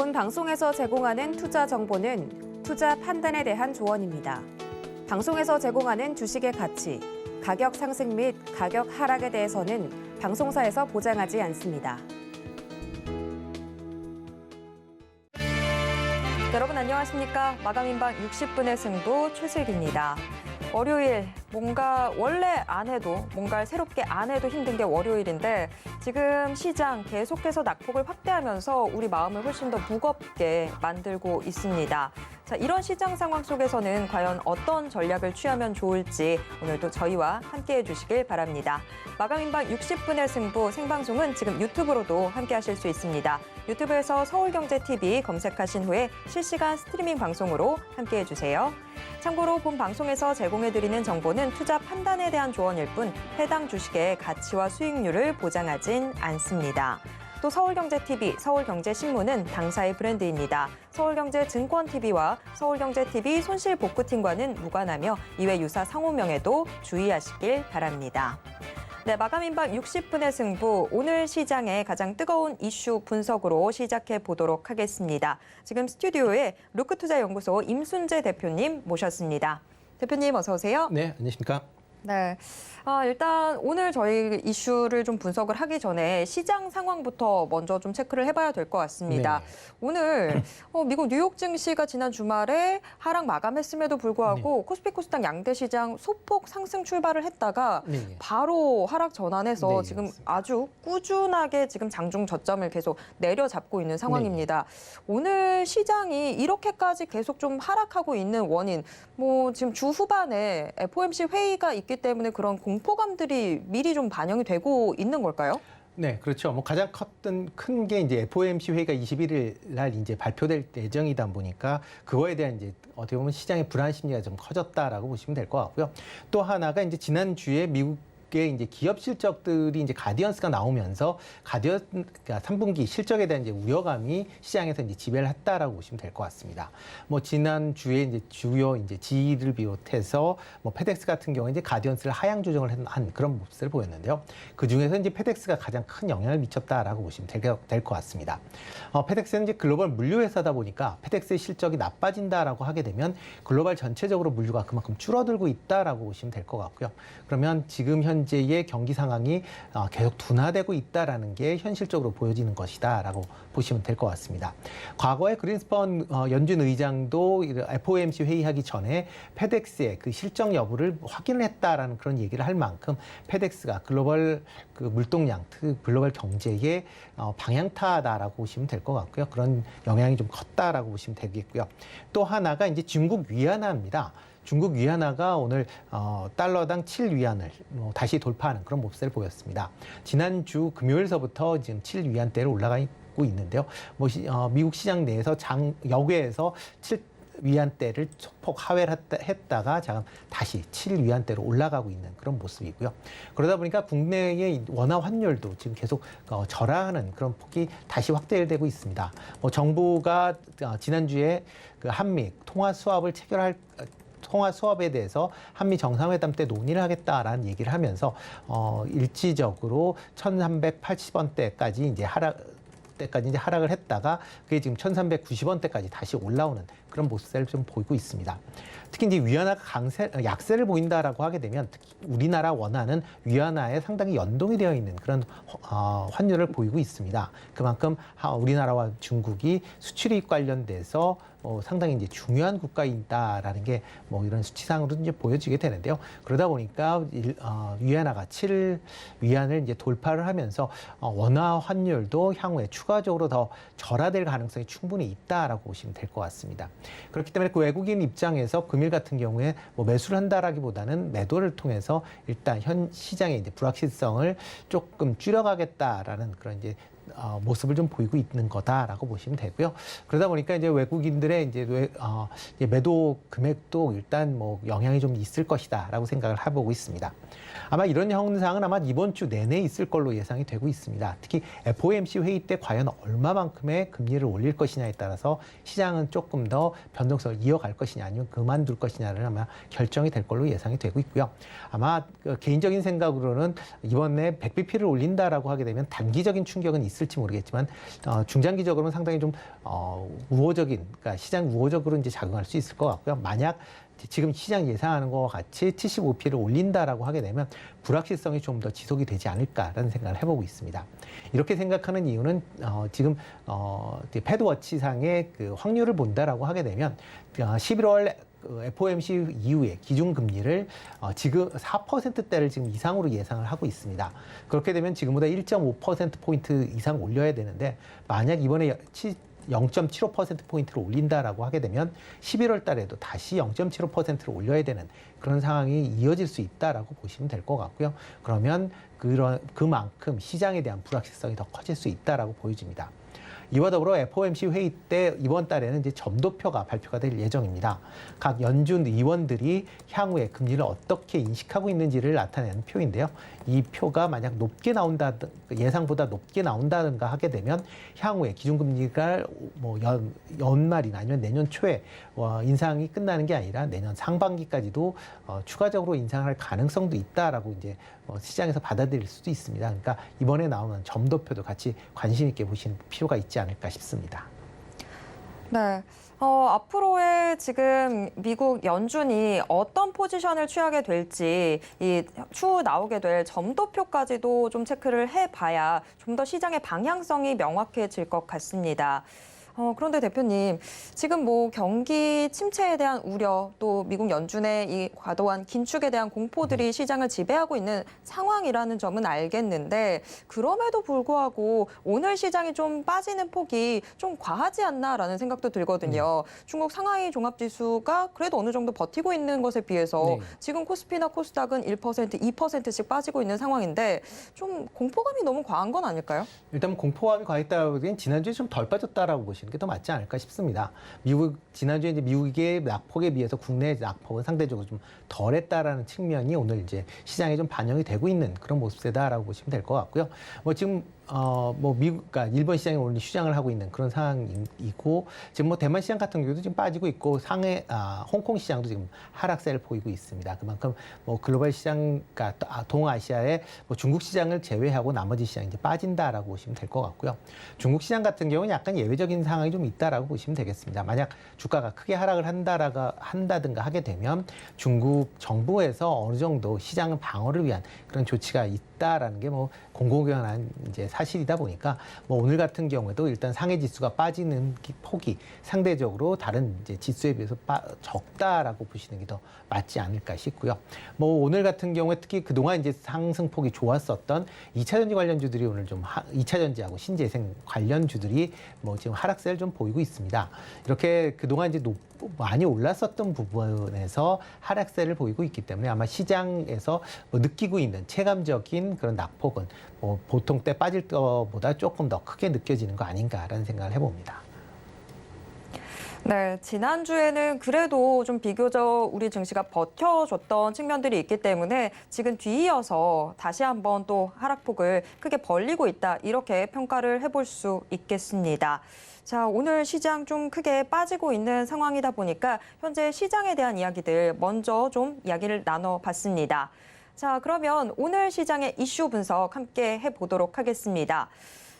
본 방송에서 제공하는 투자 정보는 투자 판단에 대한 조언입니다. 방송에서 제공하는 주식의 가치, 가격 상승 및 가격 하락에 대해서는 방송사에서 보장하지 않습니다. 여러분 안녕하십니까? 마감인방 60분의 승부 최슬기입니다. 월요일 뭔가 원래 안 해도 뭔가를 새롭게 안 해도 힘든 게 월요일인데 지금 시장 계속해서 낙폭을 확대하면서 우리 마음을 훨씬 더 무겁게 만들고 있습니다. 자, 이런 시장 상황 속에서는 과연 어떤 전략을 취하면 좋을지 오늘도 저희와 함께해 주시길 바랍니다. 마감인방 60분의 승부 생방송은 지금 유튜브로도 함께하실 수 있습니다. 유튜브에서 서울경제TV 검색하신 후에 실시간 스트리밍 방송으로 함께해 주세요. 참고로 본 방송에서 제공해드리는 정보는 투자 판단에 대한 조언일 뿐 해당 주식의 가치와 수익률을 보장하진 않습니다. 또 서울경제TV, 서울경제신문은 당사의 브랜드입니다. 서울경제증권TV와 서울경제TV 손실복구팀과는 무관하며 이외 유사 상호명에도 주의하시길 바랍니다. 네, 마감인방 60분의 승부, 오늘 시장의 가장 뜨거운 이슈 분석으로 시작해 보도록 하겠습니다. 지금 스튜디오에 루크투자연구소 임순재 대표님 모셨습니다. 대표님 어서 오세요. 네, 안녕하십니까? 네, 일단 오늘 저희 이슈를 좀 분석을 하기 전에 시장 상황부터 먼저 좀 체크를 해봐야 될 것 같습니다. 네. 오늘 미국 뉴욕 증시가 지난 주말에 하락 마감했음에도 불구하고 코스피 코스닥 양대 시장 소폭 상승 출발을 했다가 바로 하락 전환해서 지금 맞습니다. 아주 꾸준하게 지금 장중 저점을 계속 내려잡고 있는 상황입니다. 오늘 시장이 이렇게까지 계속 좀 하락하고 있는 원인, 뭐 지금 주 후반에 FOMC 회의가 있기 때문에 그런 공포감들이 미리 좀 반영이 되고 있는 걸까요? 네, 그렇죠. 뭐 가장 큰 게 이제 FOMC 회의가 21일 날 이제 발표될 예정이다 보니까 그거에 대한 이제 어떻게 보면 시장의 불안 심리가 좀 커졌다라고 보시면 될 것 같고요. 또 하나가 이제 지난주에 미국 이제 기업 실적들이 이제 가디언스가 나오면서 그러니까 3분기 실적에 대한 이제 우려감이 시장에서 이제 지배를 했다라고 보시면 될 것 같습니다. 뭐 지난 주에 이제 주요 이제 지를 비롯해서 뭐 페덱스 같은 경우에 이제 가디언스를 하향 조정을 한 그런 모습을 보였는데요. 그 중에서 이제 페덱스가 가장 큰 영향을 미쳤다라고 보시면 될 것 같습니다. 페덱스는 이제 글로벌 물류 회사다 보니까 페덱스의 실적이 나빠진다라고 하게 되면 글로벌 전체적으로 물류가 그만큼 줄어들고 있다라고 보시면 될 것 같고요. 그러면 지금 현재의 경기 상황이 계속 둔화되고 있다라는 게 현실적으로 보여지는 것이다라고 보시면 될 것 같습니다. 과거에 그린스펀 연준 의장도 FOMC 회의하기 전에 페덱스의 그 실적 여부를 확인을 했다라는 그런 얘기를 할 만큼 페덱스가 글로벌 그 물동량, 글로벌 경제의 방향타다라고 보시면 될 것 같고요. 그런 영향이 좀 컸다라고 보시면 되겠고요. 또 하나가 이제 중국 위안화입니다. 중국 위안화가 오늘 달러당 7위안을 다시 돌파하는 그런 모습을 보였습니다. 지난주 금요일서부터 지금 7위안대로 올라가고 있는데요. 미국 시장 내에서 여기에서 7위안대를 소폭 하회를 했다가 지금 다시 7위안대로 올라가고 있는 그런 모습이고요. 그러다 보니까 국내의 원화 환율도 지금 계속 절하하는 그런 폭이 다시 확대되고 있습니다. 정부가 지난주에 그 한미 통화 수합을 통화 수업에 대해서 한미 정상회담 때 논의를 하겠다라는 얘기를 하면서 일시적으로 1,380원대까지 이제 하락을 했다가 그게 지금 1,390원대까지 다시 올라오는 그런 모습을 좀 보이고 있습니다. 특히 이제 위안화가 약세를 보인다라고 하게 되면 특히 우리나라 원화는 위안화에 상당히 연동이 되어 있는 그런 환율을 보이고 있습니다. 그만큼 우리나라와 중국이 수출입 관련돼서 상당히 이제 중요한 국가이다라는 게 이런 수치상으로 이제 보여지게 되는데요. 그러다 보니까 위안화가 7위안을 이제 돌파를 하면서 원화 환율도 향후에 추가적으로 더 절하될 가능성이 충분히 있다라고 보시면 될 것 같습니다. 그렇기 때문에 그 외국인 입장에서 금일 같은 경우에 매수를 한다라기보다는 매도를 통해서 일단 현 시장의 이제 불확실성을 조금 줄여가겠다라는 그런 이제 모습을 좀 보이고 있는 거다라고 보시면 되고요. 그러다 보니까 이제 외국인들의 이제 매도 금액도 일단 영향이 좀 있을 것이다라고 생각을 해보고 있습니다. 아마 이런 현상은 아마 이번 주 내내 있을 걸로 예상이 되고 있습니다. 특히 FOMC 회의 때 과연 얼마만큼의 금리를 올릴 것이냐에 따라서 시장은 조금 더 변동성을 이어갈 것이냐 아니면 그만둘 것이냐를 아마 결정이 될 걸로 예상이 되고 있고요. 아마 개인적인 생각으로는 이번에 100bp를 올린다라고 하게 되면 단기적인 충격은 있을 있을지 모르겠지만 중장기적으로는 상당히 좀 우호적인, 그러니까 시장 우호적으로 이제 작용할 수 있을 것 같고요. 만약 지금 시장 예상하는 것과 같이 75p를 올린다라고 하게 되면 불확실성이 좀 더 지속이 되지 않을까라는 생각을 해보고 있습니다. 이렇게 생각하는 이유는 지금 패드워치상의 그 확률을 본다라고 하게 되면 11월 FOMC 이후에 기준금리를 지금 4%대를 지금 이상으로 예상을 하고 있습니다. 그렇게 되면 지금보다 1.5%포인트 이상 올려야 되는데 만약 이번에 0.75%포인트를 올린다라고 하게 되면 11월 달에도 다시 0.75%를 올려야 되는 그런 상황이 이어질 수 있다라고 보시면 될 것 같고요. 그러면 그만큼 시장에 대한 불확실성이 더 커질 수 있다라고 보여집니다. 이와 더불어 FOMC 회의 때 이번 달에는 이제 점도표가 발표가 될 예정입니다. 각 연준 의원들이 향후에 금리를 어떻게 인식하고 있는지를 나타내는 표인데요. 이 표가 만약 높게 나온다, 예상보다 높게 나온다든가 하게 되면 향후에 기준금리가 뭐 연말이나 아니면 내년 초에 인상이 끝나는 게 아니라 내년 상반기까지도 추가적으로 인상할 가능성도 있다라고 이제 시장에서 받아들일 수도 있습니다. 그러니까 이번에 나오는 점도표도 같이 관심 있게 보시는 필요가 있지 않을까 싶습니다. 네. 앞으로의 지금 미국 연준이 어떤 포지션을 취하게 될지 이 추후 나오게 될 점도표까지도 좀 체크를 해봐야 좀 더 시장의 방향성이 명확해질 것 같습니다. 그런데 대표님, 지금 뭐 경기 침체에 대한 우려, 또 미국 연준의 이 과도한 긴축에 대한 공포들이 시장을 지배하고 있는 상황이라는 점은 알겠는데 그럼에도 불구하고 오늘 시장이 좀 빠지는 폭이 좀 과하지 않나라는 생각도 들거든요. 중국 상하이 종합지수가 그래도 어느 정도 버티고 있는 것에 비해서 지금 코스피나 코스닥은 1%, 2%씩 빠지고 있는 상황인데 좀 공포감이 너무 과한 건 아닐까요? 일단 공포감이 과했다고 보기엔 지난주에 좀 덜 빠졌다라고 보시는 게 더 맞지 않을까 싶습니다. 지난주에 이제 미국의 낙폭에 비해서 국내 낙폭은 상대적으로 좀 덜했다라는 측면이 오늘 이제 시장에 좀 반영이 되고 있는 그런 모습세다라고 보시면 될 것 같고요. 뭐 지금 미국, 그러니까 일본 시장이 오늘 휴장을 하고 있는 그런 상황이고, 지금 뭐 대만 시장 같은 경우도 지금 빠지고 있고, 홍콩 시장도 지금 하락세를 보이고 있습니다. 그만큼 뭐 글로벌 시장, 그러니까 동아시아의 뭐 중국 시장을 제외하고 나머지 시장이 이제 빠진다라고 보시면 될 것 같고요. 중국 시장 같은 경우는 약간 예외적인 상황이 좀 있다라고 보시면 되겠습니다. 만약 주가가 크게 하락을 한다든가 하게 되면 중국 정부에서 어느 정도 시장 방어를 위한 그런 조치가 있다라는 게 뭐 공공연한 이제 사실이다 보니까 뭐 오늘 같은 경우에도 일단 상해 지수가 빠지는 폭이 상대적으로 다른 이제 지수에 비해서 적다라고 보시는 게 더 맞지 않을까 싶고요. 뭐 오늘 같은 경우에 특히 그동안 이제 상승폭이 좋았었던 2차 전지 관련주들이 오늘 좀 2차 전지하고 신재생 관련주들이 뭐 지금 하락세를 좀 보이고 있습니다. 이렇게 그동안 이제 많이 올랐었던 부분에서 하락세를 보이고 있기 때문에 아마 시장에서 뭐 느끼고 있는 체감적인 그런 낙폭은 뭐 보통 때 빠질 것보다 조금 더 크게 느껴지는 거 아닌가라는 생각을 해봅니다. 네, 지난주에는 그래도 좀 비교적 우리 증시가 버텨줬던 측면들이 있기 때문에 지금 뒤이어서 다시 한번 또 하락폭을 크게 벌리고 있다, 이렇게 평가를 해볼 수 있겠습니다. 자, 오늘 시장 좀 크게 빠지고 있는 상황이다 보니까 현재 시장에 대한 이야기들 먼저 좀 이야기를 나눠봤습니다. 자, 그러면 오늘 시장의 이슈 분석 함께 해보도록 하겠습니다.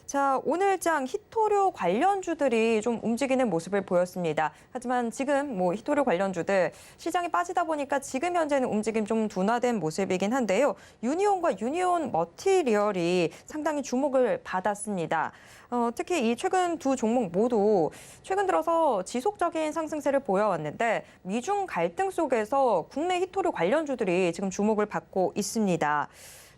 자, 오늘장 히토류 관련주들이 좀 움직이는 모습을 보였습니다. 하지만 지금 뭐 히토류 관련주들 시장이 빠지다 보니까 지금 현재는 움직임 좀 둔화된 모습이긴 한데요. 유니온과 유니온 머티리얼이 상당히 주목을 받았습니다. 특히 이 최근 두 종목 모두 최근 들어서 지속적인 상승세를 보여왔는데 미중 갈등 속에서 국내 히토류 관련주들이 지금 주목을 받고 있습니다.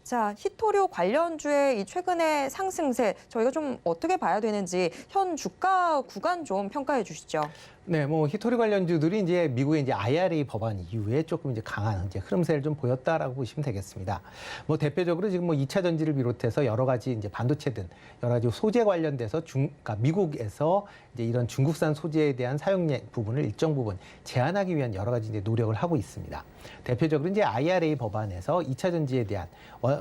자, 히토류 관련주의 이 최근의 상승세 저희가 좀 어떻게 봐야 되는지 현 주가 구간 좀 평가해 주시죠. 네, 뭐 히토리 관련주들이 이제 미국의 이제 IRA 법안 이후에 조금 이제 강한 이제 흐름세를 좀 보였다라고 보시면 되겠습니다. 뭐 대표적으로 지금 뭐 2차 전지를 비롯해서 여러 가지 이제 반도체 등 여러 가지 소재 관련돼서 그러니까 미국에서 이제 이런 중국산 소재에 대한 사용 부분을 일정 부분 제한하기 위한 여러 가지 이제 노력을 하고 있습니다. 대표적으로 이제 IRA 법안에서 2차 전지에 대한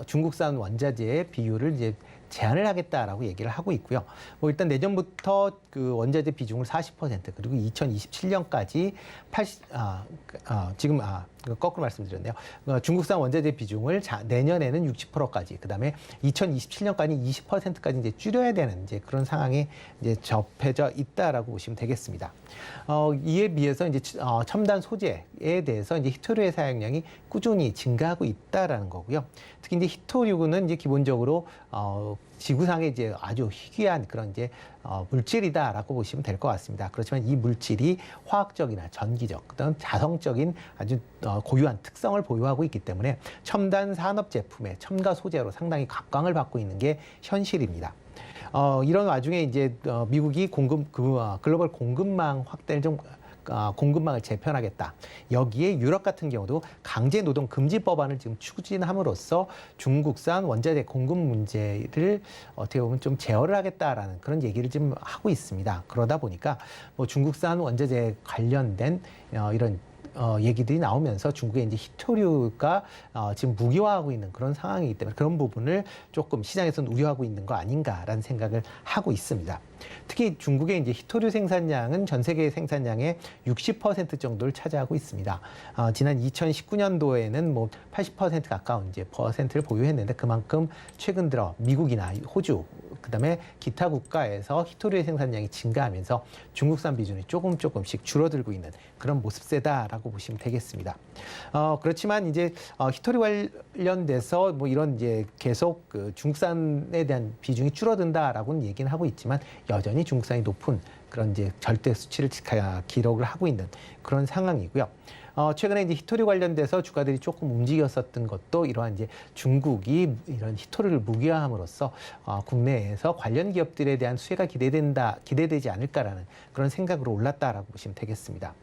중국산 원자재의 비율을 이제 제한을 하겠다라고 얘기를 하고 있고요. 뭐 일단 내년부터 그 원자재 비중을 40% 그리고 2027년까지 80 지금 거꾸로 말씀드렸네요. 중국산 원자재 비중을 내년에는 60%까지, 그다음에 2027년까지 20%까지 이제 줄여야 되는 이제 그런 상황에 이제 접해져 있다라고 보시면 되겠습니다. 이에 비해서 이제 첨단 소재에 대해서 이제 히토류의 사용량이 꾸준히 증가하고 있다라는 거고요. 특히 이제 히토류는 이제 기본적으로 지구상에 이제 아주 희귀한 그런 이제 물질이다라고 보시면 될 것 같습니다. 그렇지만 이 물질이 화학적이나 전기적, 그다음 자성적인 아주 고유한 특성을 보유하고 있기 때문에 첨단 산업 제품의 첨가 소재로 상당히 각광을 받고 있는 게 현실입니다. 이런 와중에 이제 미국이 글로벌 공급망 확대를 좀 공급망을 재편하겠다. 여기에 유럽 같은 경우도 강제 노동 금지 법안을 지금 추진함으로써 중국산 원자재 공급 문제를 어떻게 보면 좀 제어를 하겠다라는 그런 얘기를 지금 하고 있습니다. 그러다 보니까 뭐 중국산 원자재 관련된 이런 얘기들이 나오면서 중국의 이제 히토류가 지금 무기화하고 있는 그런 상황이기 때문에 그런 부분을 조금 시장에서는 우려하고 있는 거 아닌가라는 생각을 하고 있습니다. 특히 중국의 이제 히토류 생산량은 전 세계 생산량의 60% 정도를 차지하고 있습니다. 지난 2019년도에는 뭐 80% 가까운 이제 퍼센트를 보유했는데 그만큼 최근 들어 미국이나 호주, 그다음에 기타 국가에서 히토류의 생산량이 증가하면서 중국산 비중이 조금씩 줄어들고 있는 그런 모습세다라고 보시면 되겠습니다. 그렇지만 이제 히토류 관련돼서 뭐 이런 이제 계속 그 중국산에 대한 비중이 줄어든다라고는 얘기는 하고 있지만 여전히 중국산이 높은 그런 이제 절대 수치를 기록을 하고 있는 그런 상황이고요. 최근에 이제 히토류 관련돼서 주가들이 조금 움직였었던 것도 이러한 이제 중국이 이런 히토류를 무기화함으로써 국내에서 관련 기업들에 대한 수혜가 기대되지 않을까라는 그런 생각으로 올랐다라고 보시면 되겠습니다.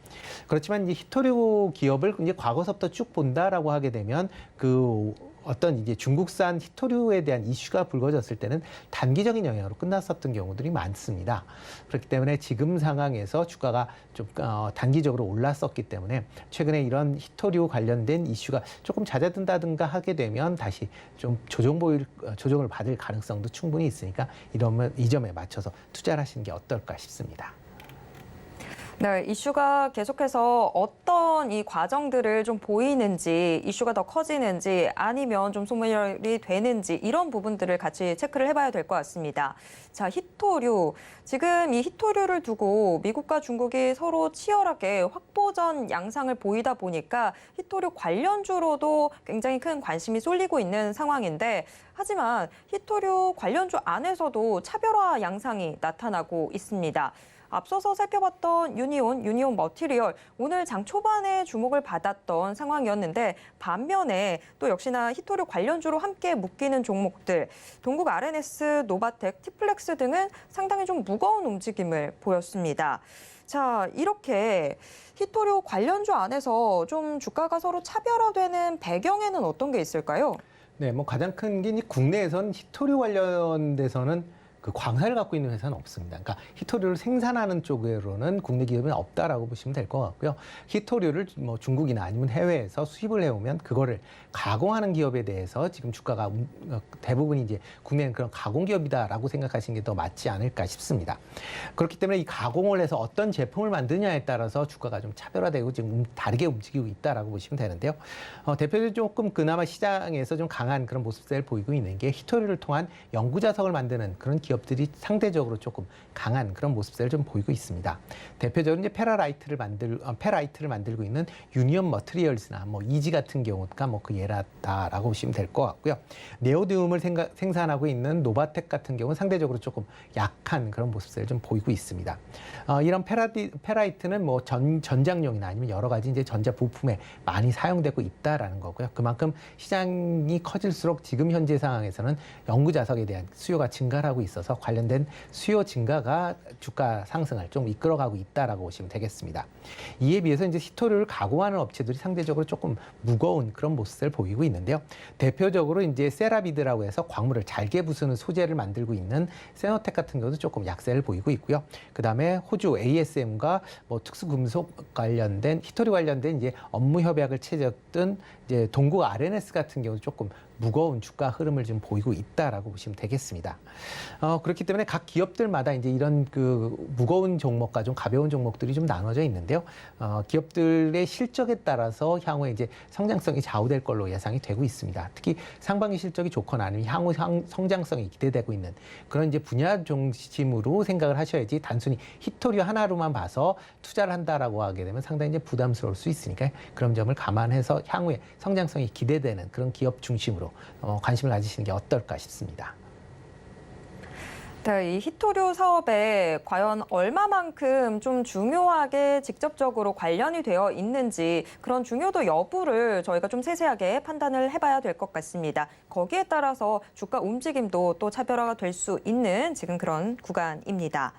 그렇지만 이제 히토류 기업을 이제 과거서부터 쭉 본다라고 하게 되면 그 어떤 이제 중국산 히토류에 대한 이슈가 불거졌을 때는 단기적인 영향으로 끝났었던 경우들이 많습니다. 그렇기 때문에 지금 상황에서 주가가 좀 단기적으로 올랐었기 때문에 최근에 이런 히토류 관련된 이슈가 조금 잦아든다든가 하게 되면 다시 좀 조정을 받을 가능성도 충분히 있으니까 이러면 이 점에 맞춰서 투자를 하시는 게 어떨까 싶습니다. 네, 이슈가 계속해서 어떤 이 과정들을 좀 보이는지, 이슈가 더 커지는지 아니면 좀 소멸이 되는지 이런 부분들을 같이 체크를 해봐야 될 것 같습니다. 자, 히토류. 지금 이 히토류를 두고 미국과 중국이 서로 치열하게 확보전 양상을 보이다 보니까 히토류 관련주로도 굉장히 큰 관심이 쏠리고 있는 상황인데 하지만 히토류 관련주 안에서도 차별화 양상이 나타나고 있습니다. 앞서서 살펴봤던 유니온 머티리얼, 오늘 장 초반에 주목을 받았던 상황이었는데 반면에 또 역시나 히토류 관련주로 함께 묶이는 종목들, 동국 RNS, 노바텍, 티플렉스 등은 상당히 좀 무거운 움직임을 보였습니다. 자, 이렇게 히토류 관련주 안에서 좀 주가가 서로 차별화되는 배경에는 어떤 게 있을까요? 네, 뭐 가장 큰 게 국내에선 히토류 관련돼서는 그 광산을 갖고 있는 회사는 없습니다. 그러니까 히토류를 생산하는 쪽으로는 국내 기업은 없다라고 보시면 될 것 같고요. 히토류를 뭐 중국이나 아니면 해외에서 수입을 해오면 그거를 가공하는 기업에 대해서 지금 주가가 대부분이 이제 국내는 그런 가공 기업이다라고 생각하시는 게 더 맞지 않을까 싶습니다. 그렇기 때문에 이 가공을 해서 어떤 제품을 만드냐에 따라서 주가가 좀 차별화되고 지금 다르게 움직이고 있다라고 보시면 되는데요. 대표적으로 조금 그나마 시장에서 좀 강한 그런 모습을 보이고 있는 게 히토류를 통한 연구 자석을 만드는 그런 기업들이 상대적으로 조금 강한 그런 모습을 좀 보이고 있습니다. 대표적으로 이제 페라이트를 만들고 있는 유니온 머티리얼스나 뭐 이지 같은 경우가 뭐 그 예라다라고 보시면 될 것 같고요. 네오디움을 생산하고 있는 노바텍 같은 경우는 상대적으로 조금 약한 그런 모습을 좀 보이고 있습니다. 이런 페라이트는 뭐 전장용이나 아니면 여러 가지 이제 전자 부품에 많이 사용되고 있다라는 거고요. 그만큼 시장이 커질수록 지금 현재 상황에서는 연구 자석에 대한 수요가 증가하고 있어서 관련된 수요 증가가 주가 상승을 좀 이끌어가고 있다라고 보시면 되겠습니다. 이에 비해서 이제 히토류를 가공하는 업체들이 상대적으로 조금 무거운 그런 모습을 보이고 있는데요. 대표적으로 이제 세라비드라고 해서 광물을 잘게 부수는 소재를 만들고 있는 세노텍 같은 경우도 조금 약세를 보이고 있고요. 그다음에 호주 ASM과 뭐 특수금속 관련된 히토류 관련된 이제 업무 협약을 맺었던 이제 동국 RNS 같은 경우 조금 무거운 주가 흐름을 좀 보이고 있다라고 보시면 되겠습니다. 그렇기 때문에 각 기업들마다 이제 이런 그 무거운 종목과 좀 가벼운 종목들이 좀 나눠져 있는데요. 기업들의 실적에 따라서 향후에 이제 성장성이 좌우될 걸로 예상이 되고 있습니다. 특히 상반기 실적이 좋거나 아니면 향후 성장성이 기대되고 있는 그런 이제 분야 중심으로 생각을 하셔야지 단순히 히토류 하나로만 봐서 투자를 한다라고 하게 되면 상당히 이제 부담스러울 수 있으니까 그런 점을 감안해서 향후에 성장성이 기대되는 그런 기업 중심으로 관심을 가지시는 게 어떨까 싶습니다. 네, 이 히토류 사업에 과연 얼마만큼 좀 중요하게 직접적으로 관련이 되어 있는지 그런 중요도 여부를 저희가 좀 세세하게 판단을 해봐야 될 것 같습니다. 거기에 따라서 주가 움직임도 또 차별화가 될 수 있는 지금 그런 구간입니다.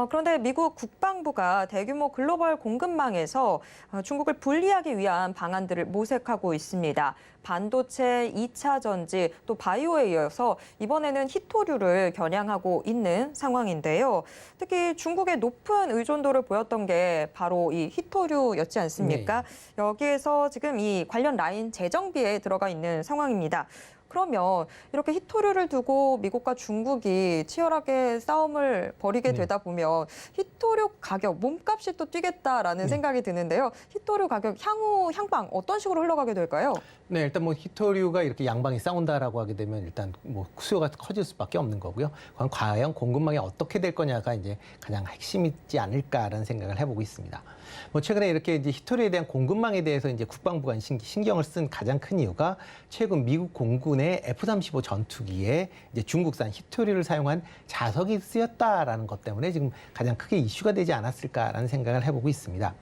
그런데 미국 국방부가 대규모 글로벌 공급망에서 중국을 분리하기 위한 방안들을 모색하고 있습니다. 반도체, 2차 전지, 또 바이오에 이어서 이번에는 히토류를 겨냥하고 있는 상황인데요. 특히 중국의 높은 의존도를 보였던 게 바로 이 히토류였지 않습니까? 네. 여기에서 지금 이 관련 라인 재정비에 들어가 있는 상황입니다. 그러면 이렇게 히토류를 두고 미국과 중국이 치열하게 싸움을 벌이게 되다 보면 히토류 가격, 몸값이 또 뛰겠다라는 생각이 드는데요. 히토류 가격 향방 어떤 식으로 흘러가게 될까요? 네, 일단 뭐 히토류가 이렇게 양방이 싸운다라고 하게 되면 일단 뭐 수요가 커질 수밖에 없는 거고요. 과연 공급망이 어떻게 될 거냐가 이제 가장 핵심이지 않을까라는 생각을 해보고 있습니다. 뭐 최근에 이렇게 이제 히토류에 대한 공급망에 대해서 이제 국방부가 신경을 쓴 가장 큰 이유가 최근 미국 공군의 F-35 전투기에 이제 중국산 히토류를 사용한 자석이 쓰였다라는 것 때문에 지금 가장 크게 이슈가 되지 않았을까라는 생각을 해보고 있습니다.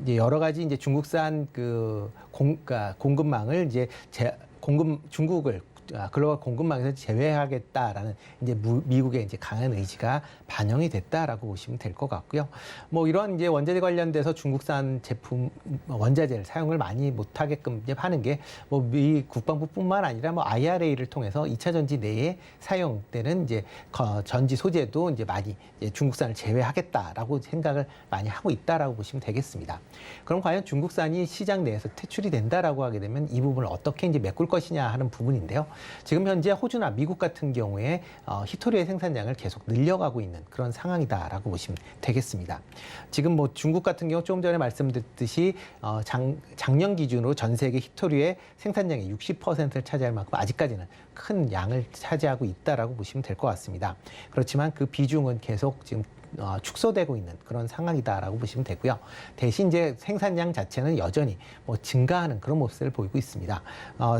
이제 여러 가지 이제 중국산 공급망을 이제 중국을 글로벌 공급망에서 제외하겠다라는 이제 미국의 이제 강한 의지가 반영이 됐다라고 보시면 될 것 같고요. 뭐 이런 이제 원자재 관련돼서 중국산 제품 원자재를 사용을 많이 못하게끔 이제 하는 게 뭐 미 국방부뿐만 아니라 뭐 IRA를 통해서 2차 전지 내에 사용되는 이제 전지 소재도 이제 많이 이제 중국산을 제외하겠다라고 생각을 많이 하고 있다라고 보시면 되겠습니다. 그럼 과연 중국산이 시장 내에서 퇴출이 된다라고 하게 되면 이 부분을 어떻게 이제 메꿀 것이냐 하는 부분인데요. 지금 현재 호주나 미국 같은 경우에 히토류의 생산량을 계속 늘려가고 있는 그런 상황이다라고 보시면 되겠습니다. 지금 뭐 중국 같은 경우 조금 전에 말씀드렸듯이 작년 기준으로 전 세계 히토류의 생산량의 60%를 차지할 만큼 아직까지는 큰 양을 차지하고 있다라고 보시면 될 것 같습니다. 그렇지만 그 비중은 계속 지금 축소되고 있는 그런 상황이다라고 보시면 되고요. 대신 이제 생산량 자체는 여전히 뭐 증가하는 그런 모습을 보이고 있습니다.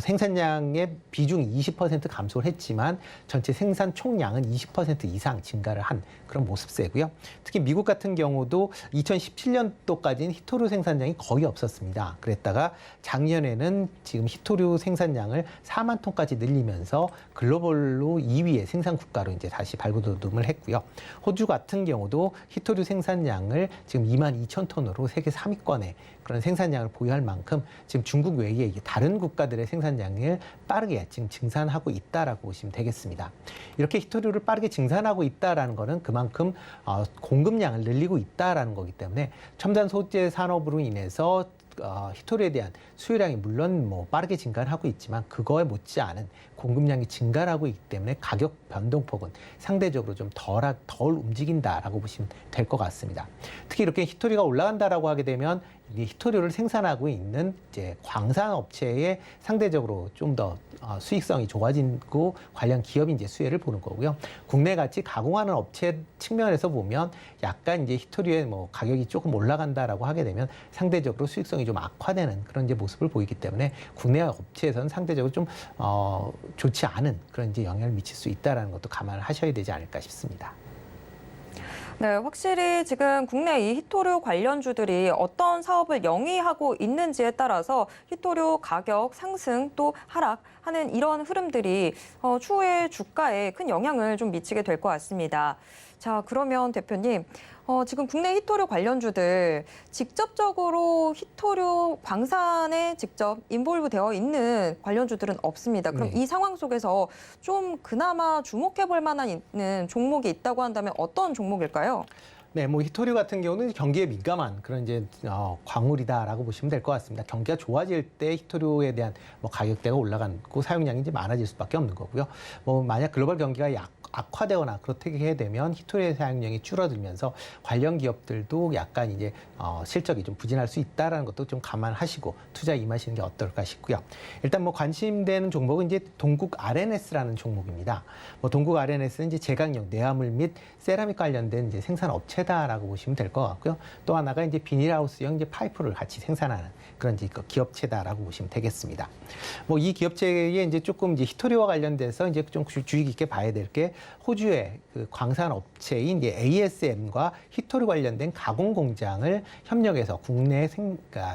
생산량의 비중이 20% 감소를 했지만 전체 생산 총량은 20% 이상 증가를 한 그런 모습세고요. 특히 미국 같은 경우도 2017년도까지는 히토류 생산량이 거의 없었습니다. 그랬다가 작년에는 지금 히토류 생산량을 4만 톤까지 늘리면서 글로벌로 2위의 생산 국가로 이제 다시 발돋움을 했고요. 호주 같은 경우도 히토류 생산량을 지금 2만 2천 톤으로 세계 3위권에 그런 생산량을 보유할 만큼 지금 중국 외에 다른 국가들의 생산량을 빠르게 지금 증산하고 있다라고 보시면 되겠습니다. 이렇게 히토류를 빠르게 증산하고 있다라는 것은 그만큼 공급량을 늘리고 있다라는 거기 때문에 첨단 소재 산업으로 인해서 히토류에 대한 수요량이 물론 뭐 빠르게 증가를 하고 있지만 그거에 못지않은 공급량이 증가를 하고 있기 때문에 가격 변동폭은 상대적으로 좀 덜 움직인다라고 보시면 될 것 같습니다. 특히 이렇게 히토류가 올라간다라고 하게 되면 이 히토류를 생산하고 있는 이제 광산 업체에 상대적으로 좀 더 수익성이 좋아지고 관련 기업이 이제 수혜를 보는 거고요. 국내 같이 가공하는 업체 측면에서 보면 약간 이제 히토류의 뭐 가격이 조금 올라간다라고 하게 되면 상대적으로 수익성이 좀 악화되는 그런 이제 모습을 보이기 때문에 국내 업체에서는 상대적으로 좀 좋지 않은 그런 이제 영향을 미칠 수 있다라는 것도 감안을 하셔야 되지 않을까 싶습니다. 네, 확실히 지금 국내 이 히토류 관련주들이 어떤 사업을 영위하고 있는지에 따라서 히토류 가격 상승 또 하락하는 이런 흐름들이 추후에 주가에 큰 영향을 좀 미치게 될 것 같습니다. 자, 그러면 대표님, 지금 국내 히토류 관련주들 직접적으로 히토류 광산에 직접 인볼브 되어 있는 관련주들은 없습니다. 그럼 이 상황 속에서 좀 그나마 주목해 볼 만한 있는 종목이 있다고 한다면 어떤 종목일까요? 네, 뭐 히토류 같은 경우는 경기에 민감한 그런 이제 광물이다라고 보시면 될 것 같습니다. 경기가 좋아질 때 히토류에 대한 뭐 가격대가 올라가고 사용량이 이제 많아질 수밖에 없는 거고요. 뭐 만약 글로벌 경기가 악화되거나 그렇게 되면 히토류의 사용량이 줄어들면서 관련 기업들도 약간 이제 실적이 좀 부진할 수 있다라는 것도 좀 감안하시고 투자에 임하시는 게 어떨까 싶고요. 일단 뭐 관심되는 종목은 이제 동국 RNS라는 종목입니다. 뭐 동국 RNS는 이제 제강력, 내화물 및 세라믹 관련된 이제 생산 업체다라고 보시면 될 것 같고요. 또 하나가 이제 비닐하우스형 이제 파이프를 같이 생산하는 그런 이제 기업체다라고 보시면 되겠습니다. 뭐 이 기업체에 이제 조금 이제 히토리와 관련돼서 이제 좀 주의 깊게 봐야 될 게 호주의 그 광산 업체인 이제 ASM과 히토리 관련된 가공 공장을 협력해서 국내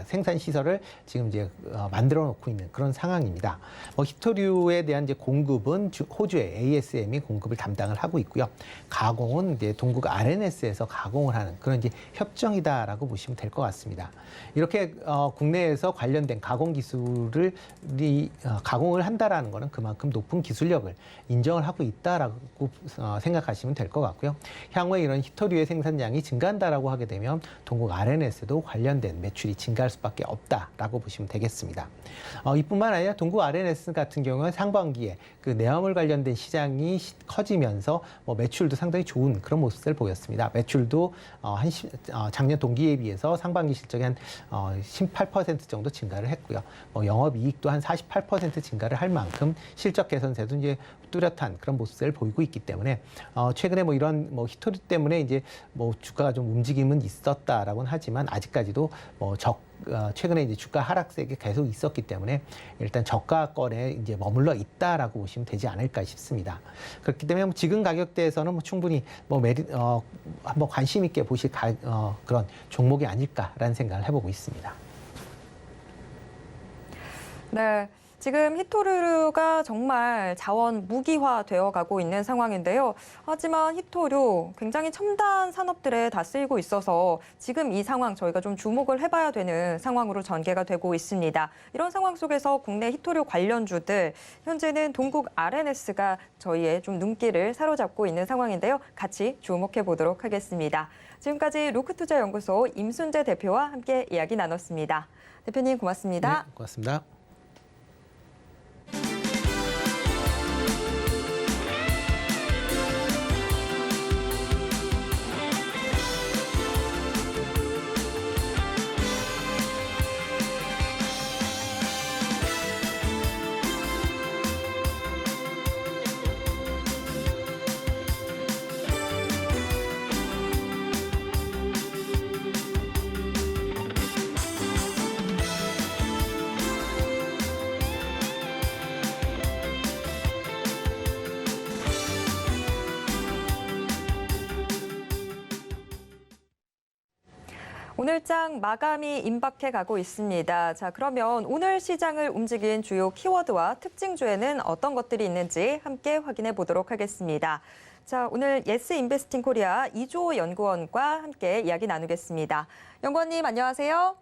생산 시설을 지금 이제 만들어 놓고 있는 그런 상황입니다. 뭐 히토류에 대한 이제 공급은 호주의 ASM이 공급을 담당을 하고 있고요. 가공은 이제 동국 RNS에서 가공을 하는 그런 이제 협정이다라고 보시면 될 것 같습니다. 이렇게 국내에서 관련된 가공 기술을 가공을 한다라는 것은 그만큼 높은 기술력을 인정을 하고 있다라고 생각하시면 될 것 같고요. 향후에 이런 히토류의 생산량이 증가한다라고 하게 되면 동국 RNS도 관련된 매출이 증가할 수밖에 없다라고 보시면 되겠습니다. 이뿐만 아니라 동국 RNS 같은 경우는 상반기에 그 내화물 관련된 시장이 커지면서 뭐 매출도 상당히 좋은 그런 모습을 보였습니다. 매출도 작년 동기에 비해서 상반기 실적이 한 18% 정도 증가를 했고요. 뭐 영업이익도 한 48% 증가를 할 만큼 실적 개선세도 이제 뚜렷한 그런 모습을 보이고 있기 때문에 최근에 뭐 이런 뭐 히토리 때문에 이제 뭐 주가가 좀 움직임은 있었다라고는 하지만 아직까지도 뭐 최근에 이제 주가 하락세가 계속 있었기 때문에 일단 저가권에 이제 머물러 있다라고 보시면 되지 않을까 싶습니다. 그렇기 때문에 지금 가격대에서는 뭐 충분히 뭐 한번 관심 있게 보실 그런 종목이 아닐까라는 생각을 해보고 있습니다. 네. 지금 히토류가 정말 자원 무기화 되어 가고 있는 상황인데요. 하지만 히토류 굉장히 첨단 산업들에 다 쓰이고 있어서 지금 이 상황 저희가 좀 주목을 해봐야 되는 상황으로 전개가 되고 있습니다. 이런 상황 속에서 국내 히토류 관련주들 현재는 동국 RNS가 저희의 좀 눈길을 사로잡고 있는 상황인데요. 같이 주목해 보도록 하겠습니다. 지금까지 로크투자연구소 임순재 대표와 함께 이야기 나눴습니다. 대표님 고맙습니다. 네, 고맙습니다. 오늘장 마감이 임박해 가고 있습니다. 자, 그러면 오늘 시장을 움직인 주요 키워드와 특징주에는 어떤 것들이 있는지 함께 확인해 보도록 하겠습니다. 자, 오늘 예스 인베스팅 코리아 이주호 연구원과 함께 이야기 나누겠습니다. 연구원님 안녕하세요.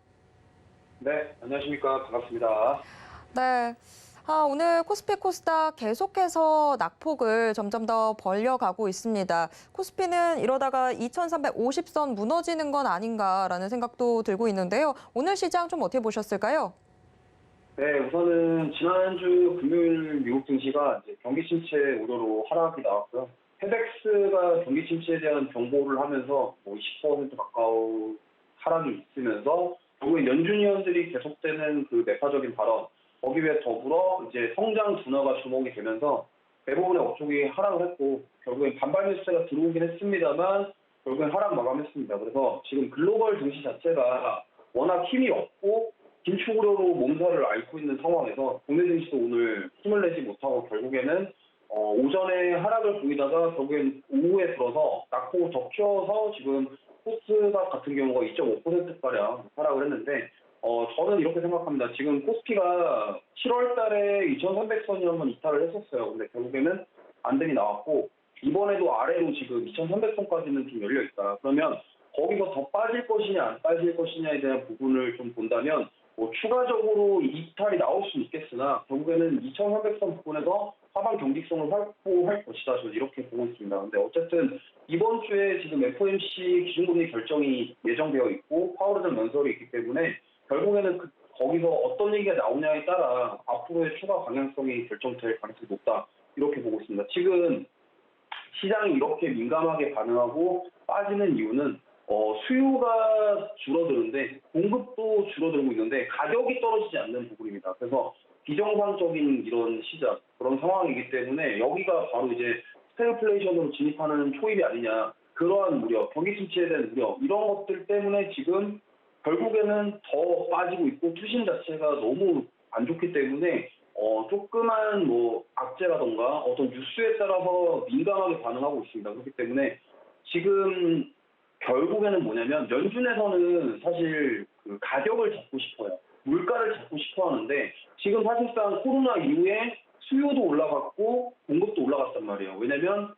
네, 안녕하십니까. 반갑습니다. 네. 오늘 코스피 코스닥 계속해서 낙폭을 점점 더 벌려가고 있습니다. 코스피는 이러다가 2350선 무너지는 건 아닌가라는 생각도 들고 있는데요. 오늘 시장 좀 어떻게 보셨을까요? 네, 우선은 지난주 금요일 미국 증시가 이제 경기 침체 우려로 하락이 나왔고요. 페덱스가 경기 침체에 대한 경고를 하면서 뭐 20% 가까운 하락이 있으면서 결국에 연준 위원들이 계속되는 그 매파적인 발언, 거기에 더불어 이제 성장 둔화가 주목이 되면서 대부분의 업종이 하락을 했고 결국엔 반발 매수세가 들어오긴 했습니다만 결국엔 하락 마감했습니다. 그래서 지금 글로벌 증시 자체가 워낙 힘이 없고 긴축 우려로 몸살을 앓고 있는 상황에서 국내 증시도 오늘 힘을 내지 못하고 결국에는 오전에 하락을 보이다가 결국엔 오후에 들어서 낙폭을 더 키워서 지금 코스닥 같은 경우가 2.5%가량 하락을 했는데 저는 이렇게 생각합니다. 지금 코스피가 7월 달에 2,300선이 한번 이탈을 했었어요. 근데 결국에는 반등이 나왔고 이번에도 아래로 지금 2,300선까지는 좀 열려 있다. 그러면 거기서 더 빠질 것이냐 안 빠질 것이냐에 대한 부분을 좀 본다면 뭐 추가적으로 이탈이 나올 수는 있겠으나 결국에는 2,300선 부분에서 하방 경직성을 확보할 것이다. 저는 이렇게 보고 있습니다. 근데 어쨌든 이번 주에 지금 FOMC 기준금리 결정이 예정되어 있고 파월의 연설이 있기 때문에 결국에는 거기서 어떤 얘기가 나오냐에 따라 앞으로의 추가 방향성이 결정될 가능성이 높다. 이렇게 보고 있습니다. 지금 시장이 이렇게 민감하게 반응하고 빠지는 이유는 수요가 줄어드는데 공급도 줄어들고 있는데 가격이 떨어지지 않는 부분입니다. 그래서 비정상적인 이런 시장 그런 상황이기 때문에 여기가 바로 이제 스태그플레이션으로 진입하는 초입이 아니냐 그러한 우려, 경기 침체에 대한 우려 이런 것들 때문에 지금 결국에는 더 빠지고 있고 투심 자체가 너무 안 좋기 때문에 조그만 악재라던가 어떤 뉴스에 따라서 민감하게 반응하고 있습니다. 그렇기 때문에 지금 결국에는 뭐냐면 연준에서는 사실 그 가격을 잡고 싶어요. 물가를 잡고 싶어 하는데 지금 사실상 코로나 이후에 수요도 올라갔고 공급도 올라갔단 말이에요. 왜냐면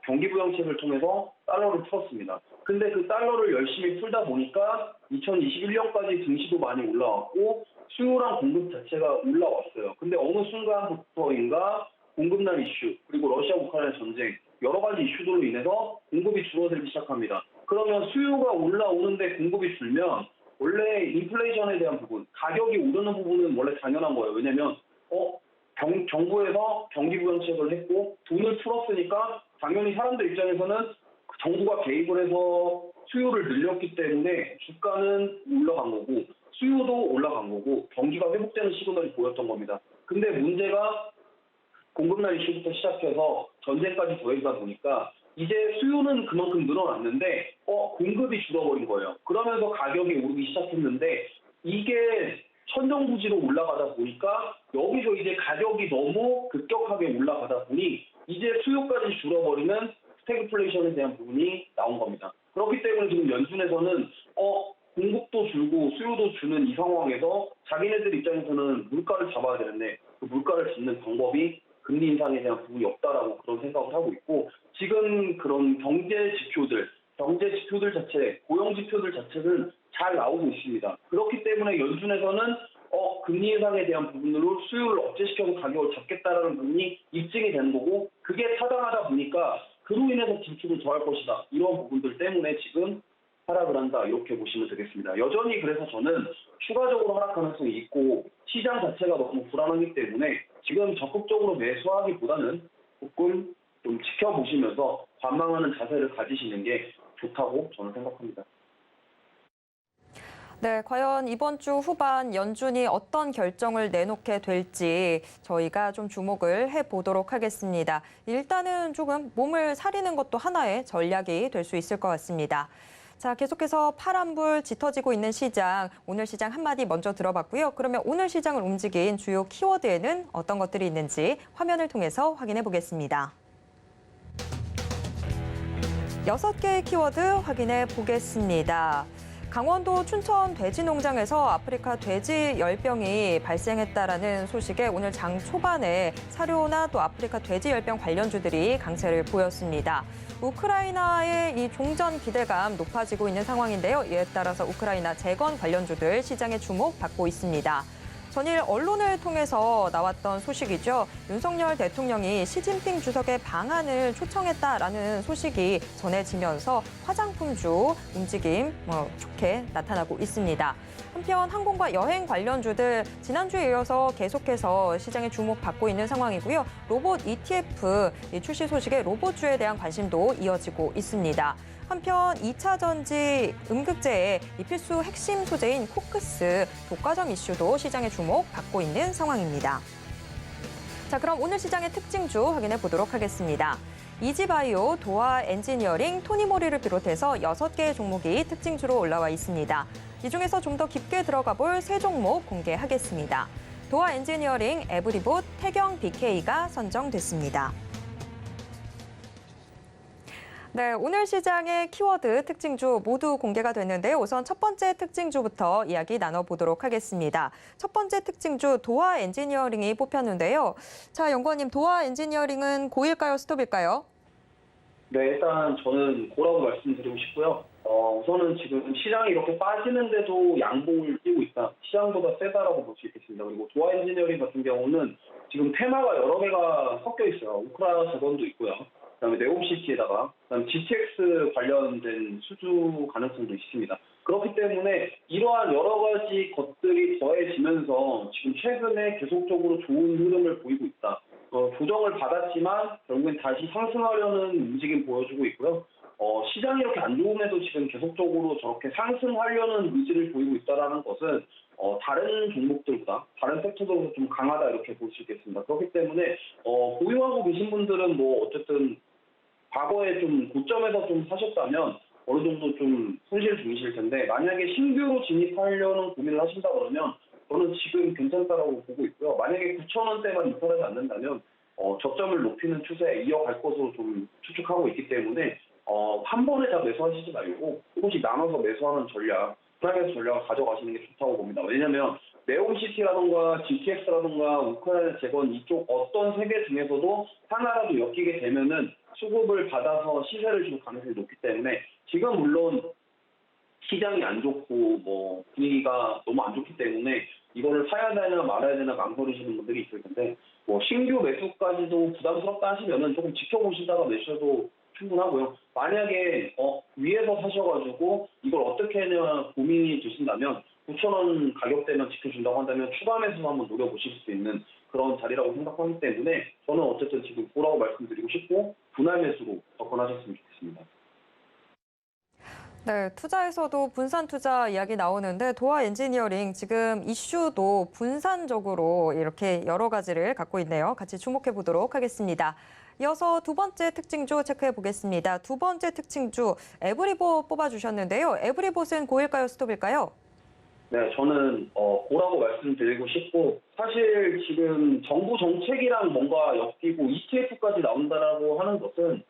경기 부양책을 통해서 달러를 풀었습니다. 근데 그 달러를 열심히 풀다 보니까 2021년까지 증시도 많이 올라왔고 수요랑 공급 자체가 올라왔어요. 근데 어느 순간부터인가 공급난 이슈 그리고 러시아 우크라이나 전쟁 여러 가지 이슈들로 인해서 공급이 줄어들기 시작합니다. 그러면 수요가 올라오는데 공급이 줄면 원래 인플레이션에 대한 부분, 가격이 오르는 부분은 원래 당연한 거예요. 왜냐면 정부에서 경기 부양책을 했고 돈을 풀었으니까 당연히 사람들 입장에서는 정부가 개입을 해서 수요를 늘렸기 때문에 주가는 올라간 거고 수요도 올라간 거고 경기가 회복되는 시그널이 보였던 겁니다. 근데 문제가 공급난 이슈부터 시작해서 전쟁까지 더해지다 보니까 이제 수요는 그만큼 늘어났는데 공급이 줄어버린 거예요. 그러면서 가격이 오르기 시작했는데 이게 천정부지로 올라가다 보니까 여기서 이제 가격이 너무 급격하게 올라가다 보니 이제 수요까지 줄어버리는 스태그플레이션에 대한 부분이 나온 겁니다. 그렇기 때문에 지금 연준에서는 공급도 줄고 수요도 주는 이 상황에서 자기네들 입장에서는 물가를 잡아야 되는데 그 물가를 잡는 방법이 금리 인상에 대한 부분이 없다라고 그런 생각을 하고 있고 지금 그런 경제 지표들 자체, 고용 지표들 자체는 잘 나오고 있습니다. 그렇기 때문에 연준에서는 금리 인상에 대한 부분으로 수요를 억제시켜서 가격을 잡겠다라는 부분이 입증이 되는 거고 그게 타당하다 보니까 그로 인해서 지출을 더할 것이다. 이런 부분들 때문에 지금 하락을 한다. 이렇게 보시면 되겠습니다. 여전히 그래서 저는 추가적으로 하락 가능성이 있고 시장 자체가 너무 불안하기 때문에 지금 적극적으로 매수하기보다는 조금 좀 지켜보시면서 관망하는 자세를 가지시는 게 좋다고 저는 생각합니다. 네, 과연 이번 주 후반 연준이 어떤 결정을 내놓게 될지 저희가 좀 주목을 해보도록 하겠습니다. 일단은 조금 몸을 사리는 것도 하나의 전략이 될 수 있을 것 같습니다. 자, 계속해서 파란불 짙어지고 있는 시장, 오늘 시장 한마디 먼저 들어봤고요. 그러면 오늘 시장을 움직인 주요 키워드에는 어떤 것들이 있는지 화면을 통해서 확인해 보겠습니다. 6개의 키워드 확인해 보겠습니다. 강원도 춘천 돼지 농장에서 아프리카 돼지 열병이 발생했다라는 소식에 오늘 장 초반에 사료나 또 아프리카 돼지 열병 관련주들이 강세를 보였습니다. 우크라이나의 이 종전 기대감 높아지고 있는 상황인데요. 이에 따라서 우크라이나 재건 관련주들 시장에 주목받고 있습니다. 전일 언론을 통해서 나왔던 소식이죠. 윤석열 대통령이 시진핑 주석의 방한을 초청했다라는 소식이 전해지면서 화장품주 움직임 좋게 나타나고 있습니다. 한편 항공과 여행 관련주들 지난주에 이어서 계속해서 시장에 주목받고 있는 상황이고요. 로봇 ETF 출시 소식에 로봇주에 대한 관심도 이어지고 있습니다. 한편 2차 전지 음극재의 필수 핵심 소재인 코크스 독과점 이슈도 시장에 주목받고 있는 상황입니다. 자, 그럼 오늘 시장의 특징주 확인해 보도록 하겠습니다. 이지바이오, 도화 엔지니어링, 토니모리를 비롯해서 6개의 종목이 특징주로 올라와 있습니다. 이 중에서 좀 더 깊게 들어가 볼 3종목 공개하겠습니다. 도화 엔지니어링, 에브리봇, 태경 BK가 선정됐습니다. 네, 오늘 시장의 키워드 특징주 모두 공개가 됐는데요. 우선 첫 번째 특징주부터 이야기 나눠보도록 하겠습니다. 첫 번째 특징주 도화 엔지니어링이 뽑혔는데요. 자, 연구원님, 도화 엔지니어링은 고일까요, 스톱일까요? 네, 일단 저는 고라고 말씀드리고 싶고요. 우선은 지금 시장이 이렇게 빠지는데도 양봉을 띄고 있다. 시장보다 세다라고 볼 수 있겠습니다. 그리고 도화 엔지니어링 같은 경우는 지금 테마가 여러 개가 섞여 있어요. 우크라 재건도 있고요. 그다음에 네옴시티에다가 그다음에 GTX 관련된 수주 가능성도 있습니다. 그렇기 때문에 이러한 여러 가지 것들이 더해지면서 지금 최근에 계속적으로 좋은 흐름을 보이고 있다. 조정을 받았지만 결국엔 다시 상승하려는 움직임 보여주고 있고요. 시장이 이렇게 안 좋음에도 지금 계속적으로 저렇게 상승하려는 의지를 보이고 있다는 것은 다른 종목들보다 다른 섹터들보다 좀 강하다 이렇게 볼 수 있겠습니다. 그렇기 때문에 보유하고 계신 분들은 뭐 어쨌든 과거에 좀 고점에서 좀 사셨다면 어느 정도 좀 손실 중이실 텐데 만약에 신규로 진입하려는 고민을 하신다 그러면 저는 지금 괜찮다라고 보고 있고요. 만약에 9,000원대만 이탈하지 않는다면 저점을 높이는 추세에 이어갈 것으로 좀 추측하고 있기 때문에 한 번에 다 매수하시지 말고 조금씩 나눠서 매수하는 전략, 프라이빗 전략을 가져가시는 게 좋다고 봅니다. 왜냐하면 네옴시티라든가 GTX라든가 우크라이나 재건 이쪽 어떤 세계 중에서도 하나라도 엮이게 되면은 수급을 받아서 시세를 줄 가능성이 높기 때문에 지금 물론 시장이 안 좋고 뭐 분위기가 너무 안 좋기 때문에 이거를 사야 되나 말아야 되나 망설이시는 분들이 있을 텐데 뭐 신규 매수까지도 부담스럽다 하시면은 조금 지켜보시다가 매수해도 충분하고요. 만약에 위에서 사셔가지고 이걸 어떻게 해야 고민이 되신다면 9,000원 가격대만 지켜준다고 한다면 추가 매수 한번 노려보실 수 있는 그런 자리라고 생각하기 때문에 저는 어쨌든 지금 보라고 말씀드리고 싶고 분할 매수로 접근하셨으면 좋겠습니다. 네, 투자에서도 분산 투자 이야기 나오는데 도화 엔지니어링 지금 이슈도 분산적으로 이렇게 여러 가지를 갖고 있네요. 같이 주목해 보도록 하겠습니다. 이어서 두 번째 특징주 체크해 보겠습니다. 두 번째 특징주 에브리봇 뽑아주셨는데요. 에브리봇은 고일까요, 스톱일까요? 네, 저는 보라고 말씀드리고 싶고 사실 지금 정부 정책이랑 뭔가 엮이고 ETF까지 나온다라고 하는 것은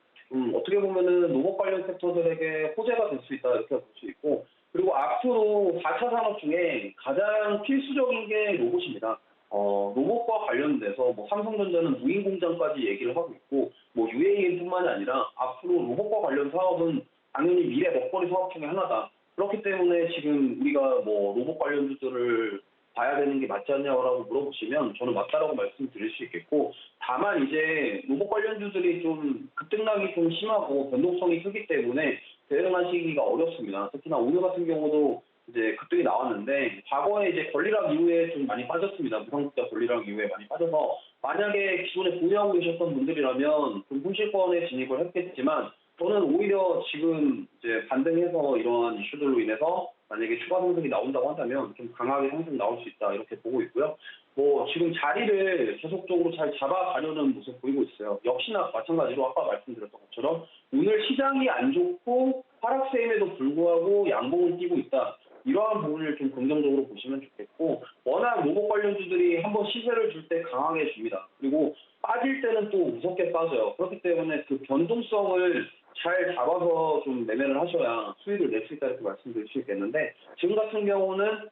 어떻게 보면은 로봇 관련 섹터들에게 호재가 될 수 있다 이렇게 볼 수 있고 그리고 앞으로 4차 산업 중에 가장 필수적인 게 로봇입니다. 로봇과 관련돼서 뭐 삼성전자는 무인 공장까지 얘기를 하고 있고 뭐 UAM뿐만이 아니라 앞으로 로봇과 관련 사업은 당연히 미래 먹거리 사업 중에 하나다. 그렇기 때문에 지금 우리가 뭐 로봇 관련주들을 봐야 되는 게 맞지 않냐고 물어보시면 저는 맞다라고 말씀드릴 수 있겠고 다만 이제 로봇 관련주들이 좀 급등락이 좀 심하고 변동성이 크기 때문에 대응하시기가 어렵습니다. 특히나 오늘 같은 경우도 이제 급등이 나왔는데 과거에 이제 권리락 이후에 좀 많이 빠졌습니다. 무상국자 권리락 이후에 많이 빠져서 만약에 기존에 보유하고 계셨던 분들이라면 좀 손실권에 진입을 했겠지만 저는 오히려 지금 이제 반등해서 이러한 이슈들로 인해서 만약에 추가 상승이 나온다고 한다면 좀 강하게 상승 나올 수 있다 이렇게 보고 있고요. 뭐 지금 자리를 계속적으로 잘 잡아가려는 모습 보이고 있어요. 역시나 마찬가지로 아까 말씀드렸던 것처럼 오늘 시장이 안 좋고 하락세임에도 불구하고 양봉을 띄고 있다. 이러한 부분을 좀 긍정적으로 보시면 좋겠고 워낙 로봇 관련주들이 한번 시세를 줄 때 강하게 줍니다. 그리고 빠질 때는 또 무섭게 빠져요. 그렇기 때문에 그 변동성을 잘 잡아서 좀 매매를 하셔야 수익을 낼 수 있다 이렇게 말씀드릴 수 있겠는데 지금 같은 경우는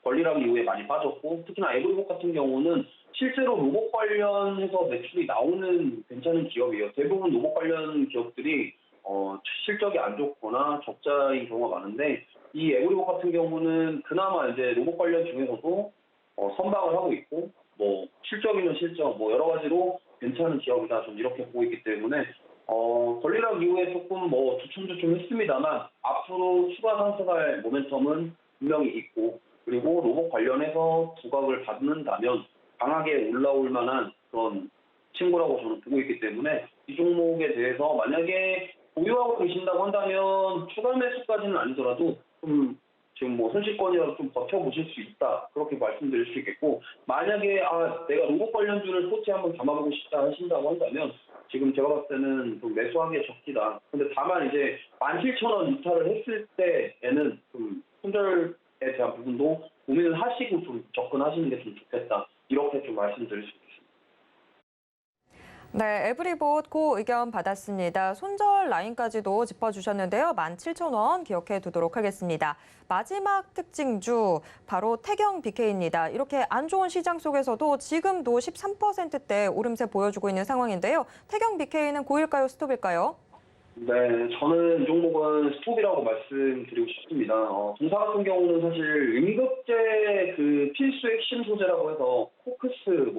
권리락 이후에 많이 빠졌고 특히나 에브리봇 같은 경우는 실제로 로봇 관련해서 매출이 나오는 괜찮은 기업이에요. 대부분 로봇 관련 기업들이 실적이 안 좋거나 적자인 경우가 많은데 이 에브리봇 같은 경우는 그나마 이제 로봇 관련 중에서도 선방을 하고 있고 뭐 실적이면 실적 뭐 여러 가지로 괜찮은 기업이다 좀 이렇게 보고 있기 때문에 권리락 이후에 조금 뭐 주춤주춤 했습니다만 앞으로 추가 상승할 모멘텀은 분명히 있고 그리고 로봇 관련해서 부각을 받는다면 강하게 올라올 만한 그런 친구라고 저는 보고 있기 때문에 이 종목에 대해서 만약에 보유하고 계신다고 한다면 추가 매수까지는 아니더라도 좀 지금 뭐 손실권이라도 좀 버텨보실 수 있다 그렇게 말씀드릴 수 있겠고 만약에 내가 로봇 관련주를 포트에 한번 담아보고 싶다 하신다고 한다면 지금 제가 봤을 때는 좀 매수하기에 적기다. 근데 다만 이제 17,000원 이탈을 했을 때에는 좀 손절에 대한 부분도 고민을 하시고 좀 접근하시는 게 좀 좋겠다. 이렇게 좀 말씀드릴 수 있겠습니다. 네, 에브리봇 고 의견 받았습니다. 손절 라인까지도 짚어주셨는데요. 17,000원 기억해 두도록 하겠습니다. 마지막 특징주 바로 태경 BK입니다. 이렇게 안 좋은 시장 속에서도 지금도 13%대 오름세 보여주고 있는 상황인데요. 태경 BK는 고일까요, 스톱일까요? 네, 저는 이 종목은 스톱이라고 말씀드리고 싶습니다. 동사 같은 경우는 사실 응급제 그 필수 핵심 소재라고 해서 코크스,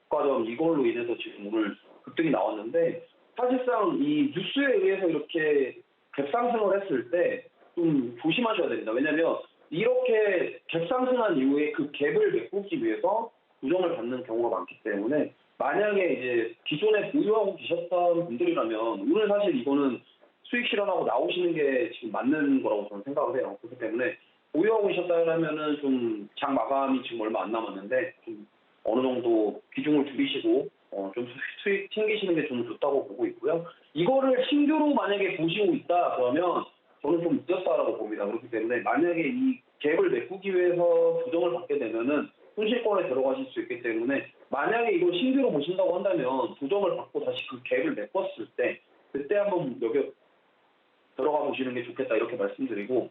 독과점 이걸로 인해서 지금 오늘 급등이 나왔는데 사실상 이 뉴스에 의해서 이렇게 갭상승을 했을 때 좀 조심하셔야 됩니다. 왜냐하면 이렇게 갭상승한 이후에 그 갭을 메꾸기 위해서 조정을 받는 경우가 많기 때문에 만약에 이제 기존에 보유하고 계셨던 분들이라면 오늘 사실 이거는 수익 실현하고 나오시는 게 지금 맞는 거라고 저는 생각을 해요. 그렇기 때문에 보유하고 계셨다면은 좀 장 마감이 지금 얼마 안 남았는데 좀 어느 정도 비중을 줄이시고 좀 수익 챙기시는 게 좀 좋다고 보고 있고요. 이거를 신규로 만약에 보시고 있다 그러면 저는 좀 늦었다라고 봅니다. 그렇기 때문에 만약에 이 갭을 메꾸기 위해서 조정을 받게 되면은 손실권에 들어가실 수 있기 때문에 만약에 이걸 신규로 보신다고 한다면 조정을 받고 다시 그 갭을 메꿨을 때 그때 한번 여기 들어가 보시는 게 좋겠다 이렇게 말씀드리고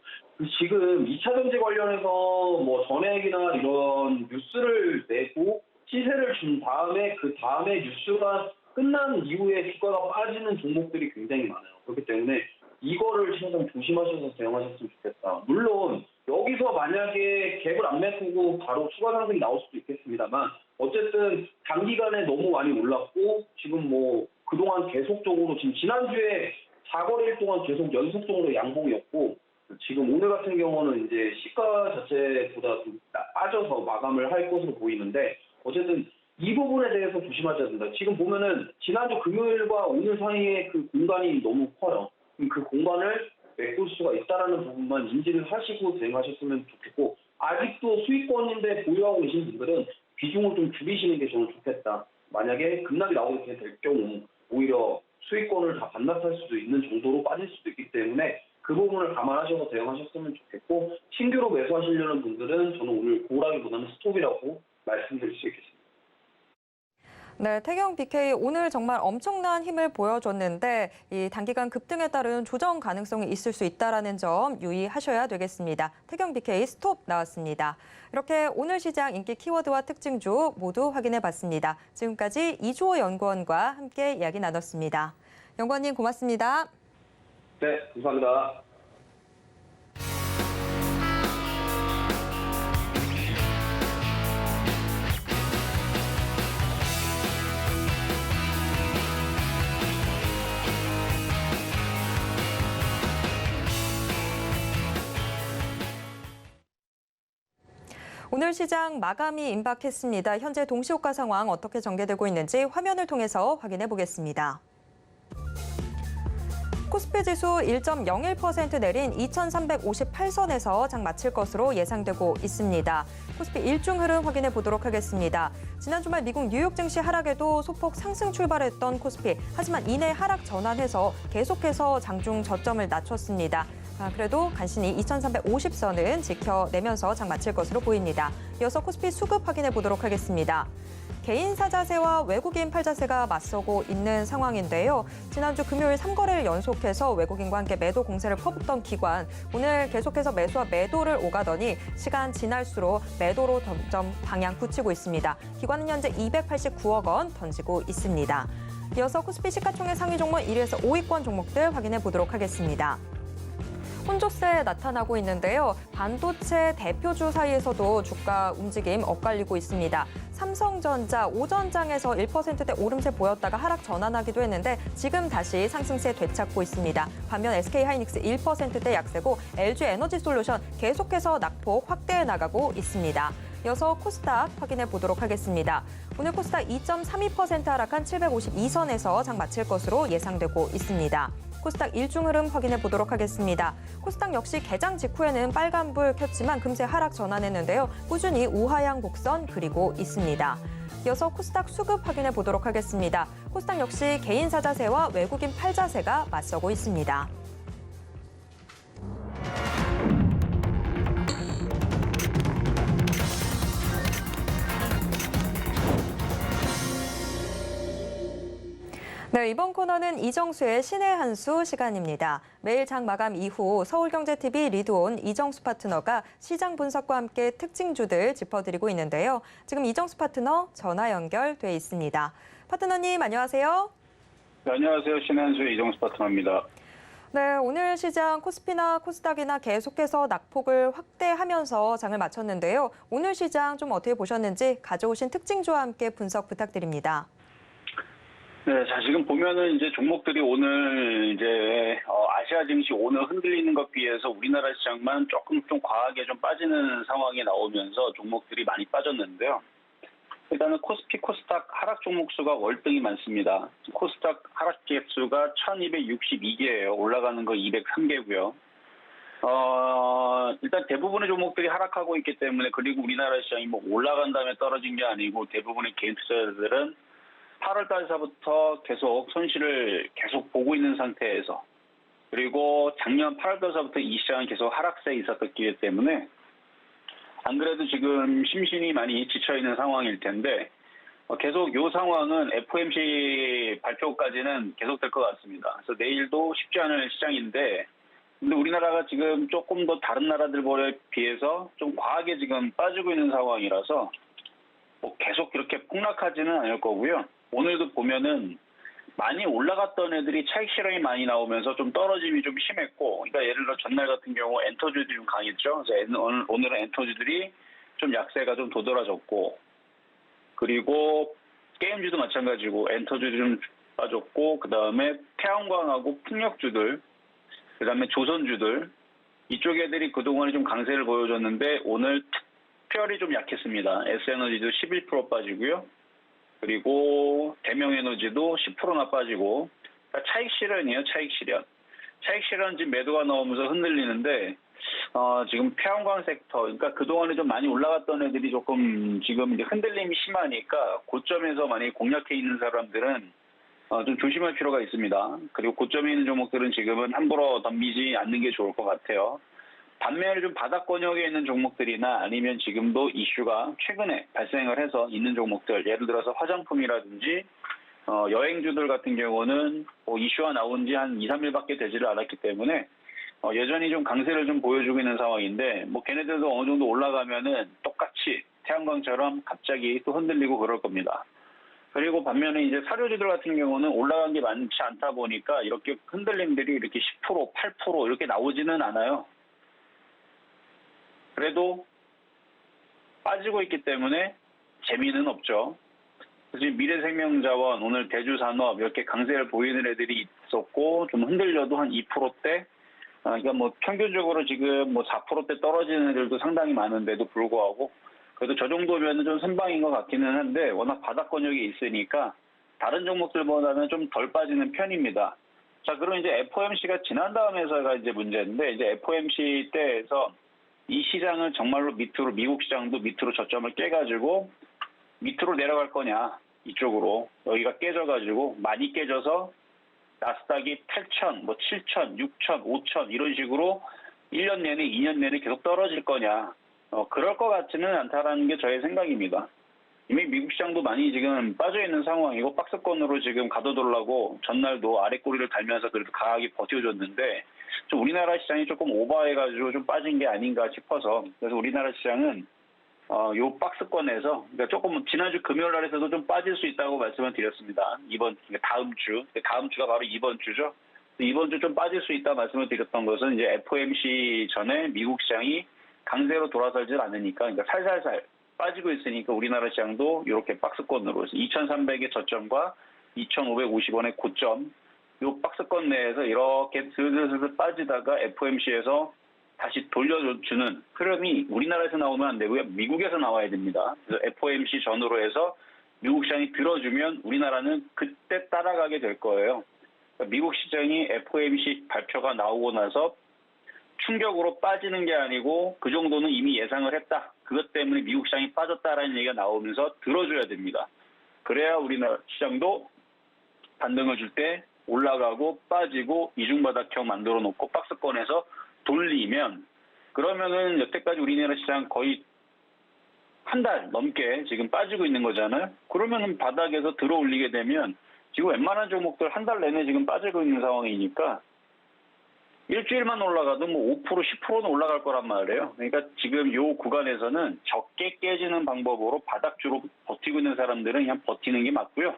지금 2차 전지 관련해서 전액이나 이런 뉴스를 내고 시세를 준 다음에 그 다음에 뉴스가 끝난 이후에 주가가 빠지는 종목들이 굉장히 많아요. 그렇기 때문에 이거를 항상 조심하셔서 대응하셨으면 좋겠다. 물론 여기서 만약에 갭을 안 메꾸고 바로 추가 상승이 나올 수도 있겠습니다만 어쨌든 단기간에 너무 많이 올랐고 지금 그동안 계속적으로 지금 지난주에 4거래일 동안 계속 연속적으로 양봉이었고 지금 오늘 같은 경우는 이제 시가 자체보다 좀 빠져서 마감을 할 것으로 보이는데 어쨌든 이 부분에 대해서 조심하셔야 된다. 지금 보면은 지난주 금요일과 오늘 사이에 그 공간이 너무 커요. 그 공간을 메꿀 수가 있다는 부분만 인지를 하시고 대응하셨으면 좋겠고 아직도 수익권인데 보유하고 계신 분들은 비중을 좀 줄이시는 게 저는 좋겠다. 만약에 급락이 나오게 될 경우 오히려 수익권을 다 반납할 수도 있는 정도로 빠질 수도 있기 때문에 그 부분을 감안하셔서 대응하셨으면 좋겠고 신규로 매수하시려는 분들은 저는 오늘 고라기보다는 스톱이라고 말씀드릴 수 있겠습니다. 네, 태경 BK 오늘 정말 엄청난 힘을 보여줬는데 이 단기간 급등에 따른 조정 가능성이 있을 수 있다는 점 유의하셔야 되겠습니다. 태경 BK 스톱 나왔습니다. 이렇게 오늘 시장 인기 키워드와 특징주 모두 확인해봤습니다. 지금까지 이주호 연구원과 함께 이야기 나눴습니다. 연구원님 고맙습니다. 네, 감사합니다. 오늘 시장 마감이 임박했습니다. 현재 동시호가 상황 어떻게 전개되고 있는지 화면을 통해서 확인해 보겠습니다. 코스피 지수 1.01% 내린 2,358선에서 장 마칠 것으로 예상되고 있습니다. 코스피 일중 흐름 확인해 보도록 하겠습니다. 지난 주말 미국 뉴욕 증시 하락에도 소폭 상승 출발했던 코스피. 하지만 이내 하락 전환해서 계속해서 장중 저점을 낮췄습니다. 그래도 간신히 2,350선은 지켜내면서 장 마칠 것으로 보입니다. 이어서 코스피 수급 확인해 보도록 하겠습니다. 개인 사자세와 외국인 팔자세가 맞서고 있는 상황인데요. 지난주 금요일 3거래일 연속해서 외국인과 함께 매도 공세를 퍼붓던 기관, 오늘 계속해서 매수와 매도를 오가더니 시간 지날수록 매도로 점점 방향 굳히고 있습니다. 기관은 현재 289억 원 던지고 있습니다. 이어서 코스피 시가총액 상위 종목 1위에서 5위권 종목들 확인해 보도록 하겠습니다. 혼조세 나타나고 있는데요. 반도체 대표주 사이에서도 주가 움직임 엇갈리고 있습니다. 삼성전자 오전장에서 1%대 오름세 보였다가 하락 전환하기도 했는데 지금 다시 상승세 되찾고 있습니다. 반면 SK하이닉스 1%대 약세고 LG에너지솔루션 계속해서 낙폭 확대해 나가고 있습니다. 이어서 코스닥 확인해 보도록 하겠습니다. 오늘 코스닥 2.32% 하락한 752선에서 장 마칠 것으로 예상되고 있습니다. 코스닥 일중 흐름 확인해 보도록 하겠습니다. 코스닥 역시 개장 직후에는 빨간불 켰지만 금세 하락 전환했는데요. 꾸준히 우하향 곡선 그리고 있습니다. 이어서 코스닥 수급 확인해 보도록 하겠습니다. 코스닥 역시 개인 사자세와 외국인 팔자세가 맞서고 있습니다. 네, 이번 코너는 이정수의 신의 한 수 시간입니다. 매일 장 마감 이후 서울경제TV 리드온 이정수 파트너가 시장 분석과 함께 특징주들 짚어드리고 있는데요. 지금 이정수 파트너 전화 연결돼 있습니다. 파트너님 안녕하세요. 네, 안녕하세요. 신한수의 이정수 파트너입니다. 네, 오늘 시장 코스피나 코스닥이나 계속해서 낙폭을 확대하면서 장을 마쳤는데요. 오늘 시장 좀 어떻게 보셨는지 가져오신 특징주와 함께 분석 부탁드립니다. 네, 자, 지금 보면은 이제 종목들이 오늘 이제, 아시아 증시 오늘 흔들리는 것 비해서 우리나라 시장만 조금 좀 과하게 좀 빠지는 상황이 나오면서 종목들이 많이 빠졌는데요. 일단은 코스피, 코스닥 하락 종목 수가 월등히 많습니다. 코스닥 하락 개수가 1262개예요. 올라가는 거 203개고요. 일단 대부분의 종목들이 하락하고 있기 때문에, 그리고 우리나라 시장이 뭐 올라간 다음에 떨어진 게 아니고 대부분의 개인 투자자들은 8월 달서부터 계속 손실을 계속 보고 있는 상태에서, 그리고 작년 8월 달서부터 이 시장은 계속 하락세에 있었기 때문에 안 그래도 지금 심신이 많이 지쳐있는 상황일 텐데, 계속 이 상황은 FOMC 발표까지는 계속될 것 같습니다. 그래서 내일도 쉽지 않은 시장인데, 근데 우리나라가 지금 조금 더 다른 나라들에 비해서 좀 과하게 지금 빠지고 있는 상황이라서 뭐 계속 그렇게 폭락하지는 않을 거고요. 오늘도 보면은 많이 올라갔던 애들이 차익 실현이 많이 나오면서 좀 떨어짐이 좀 심했고, 그러니까 예를 들어 전날 같은 경우 엔터주들이 좀 강했죠. 그래서 오늘은 엔터주들이 좀 약세가 좀 도드라졌고, 그리고 게임주도 마찬가지고 엔터주들이 좀 빠졌고, 그 다음에 태양광하고 풍력주들, 그 다음에 조선주들, 이쪽 애들이 그동안에 좀 강세를 보여줬는데 오늘 특별히 좀 약했습니다. S에너지도 11% 빠지고요. 그리고 대명에너지도 10%나 빠지고, 그러니까 차익 실현이에요. 차익 실현. 차익 실현 지금 매도가 나오면서 흔들리는데, 지금 태양광 섹터, 그러니까 그동안에 좀 많이 올라갔던 애들이 조금 지금 이제 흔들림이 심하니까 고점에서 만약에 공략해 있는 사람들은 좀 조심할 필요가 있습니다. 그리고 고점에 있는 종목들은 지금은 함부로 덤비지 않는 게 좋을 것 같아요. 반면에 좀 바닥 권역에 있는 종목들이나 아니면 지금도 이슈가 최근에 발생을 해서 있는 종목들, 예를 들어서 화장품이라든지 여행주들 같은 경우는 이슈가 나온 지 한 2, 3일밖에 되지를 않았기 때문에 여전히 좀 강세를 좀 보여주고 있는 상황인데, 뭐 걔네들도 어느 정도 올라가면은 똑같이 태양광처럼 갑자기 또 흔들리고 그럴 겁니다. 그리고 반면에 이제 사료주들 같은 경우는 올라간 게 많지 않다 보니까 이렇게 흔들림들이 이렇게 10%, 8% 이렇게 나오지는 않아요. 그래도 빠지고 있기 때문에 재미는 없죠. 지금 미래생명자원, 오늘 대주산업 이렇게 강세를 보이는 애들이 있었고, 좀 흔들려도 한 2%대, 그러니까 뭐 평균적으로 지금 뭐 4%대 떨어지는 애들도 상당히 많은데도 불구하고, 그래도 저 정도면 좀 선방인 것 같기는 한데, 워낙 바닥권역이 있으니까 다른 종목들보다는 좀 덜 빠지는 편입니다. 자, 그럼 이제 FOMC가 지난 다음에서가 이제 문제인데, 이제 FOMC 때에서 이 시장을 정말로 밑으로, 미국 시장도 밑으로 저점을 깨가지고 밑으로 내려갈 거냐, 이쪽으로 여기가 깨져가지고 많이 깨져서 나스닥이 8천, 뭐 7천, 6천, 5천 이런 식으로 1년 내내, 2년 내내 계속 떨어질 거냐, 그럴 것 같지는 않다라는 게 저의 생각입니다. 이미 미국 시장도 많이 지금 빠져있는 상황이고, 박스권으로 지금 가둬두려고 전날도 아래 꼬리를 달면서 그래도 강하게 버텨줬는데, 좀 우리나라 시장이 조금 오버해가지고 좀 빠진 게 아닌가 싶어서, 그래서 우리나라 시장은 요 박스권에서, 그러니까 조금 지난주 금요일 날에서도 좀 빠질 수 있다고 말씀을 드렸습니다. 그러니까 다음 주가 바로 이번 주죠. 이번 주 좀 빠질 수 있다 말씀을 드렸던 것은 이제 FOMC 전에 미국 시장이 강세로 돌아서질 않으니까, 그러니까 살살살 빠지고 있으니까 우리나라 시장도 이렇게 박스권으로 2,300의 저점과 2,550원의 고점, 이 박스권 내에서 이렇게 슬슬 빠지다가 FOMC에서 다시 돌려주는 흐름이 우리나라에서 나오면 안 되고요. 미국에서 나와야 됩니다. 그래서 FOMC 전후로 해서 미국 시장이 들어주면 우리나라는 그때 따라가게 될 거예요. 그러니까 미국 시장이 FOMC 발표가 나오고 나서 충격으로 빠지는 게 아니고 그 정도는 이미 예상을 했다. 그것 때문에 미국 시장이 빠졌다라는 얘기가 나오면서 들어줘야 됩니다. 그래야 우리나라 시장도 반등을 줄 때 올라가고 빠지고 이중바닥형 만들어 놓고 박스권에서 돌리면, 그러면은 여태까지 우리나라 시장 거의 한 달 넘게 지금 빠지고 있는 거잖아요. 그러면은 바닥에서 들어 올리게 되면 지금 웬만한 종목들 한 달 내내 지금 빠지고 있는 상황이니까 일주일만 올라가도 뭐 5%, 10%는 올라갈 거란 말이에요. 그러니까 지금 요 구간에서는 적게 깨지는 방법으로 바닥주로 버티고 있는 사람들은 그냥 버티는 게 맞고요.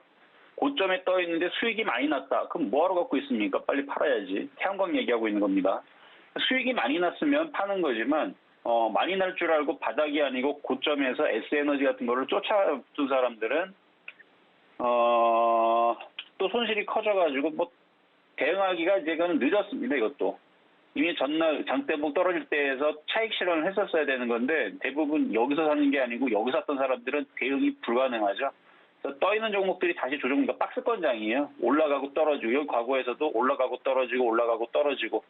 고점에 떠 있는데 수익이 많이 났다. 그럼 뭐하러 갖고 있습니까? 빨리 팔아야지. 태양광 얘기하고 있는 겁니다. 수익이 많이 났으면 파는 거지만 많이 날 줄 알고 바닥이 아니고 고점에서 S에너지 같은 거를 쫓아둔 사람들은 또 손실이 커져가지고 뭐 대응하기가 이제 그건 늦었습니다. 이것도 이미 전날 장대복 떨어질 때에서 차익 실현을 했었어야 되는 건데 대부분 여기서 사는 게 아니고 여기서 샀던 사람들은 대응이 불가능하죠. 그래서 떠 있는 종목들이 다시 조정과 박스권장이에요. 올라가고 떨어지고 여기 과거에서도 올라가고 떨어지고 올라가고 떨어지고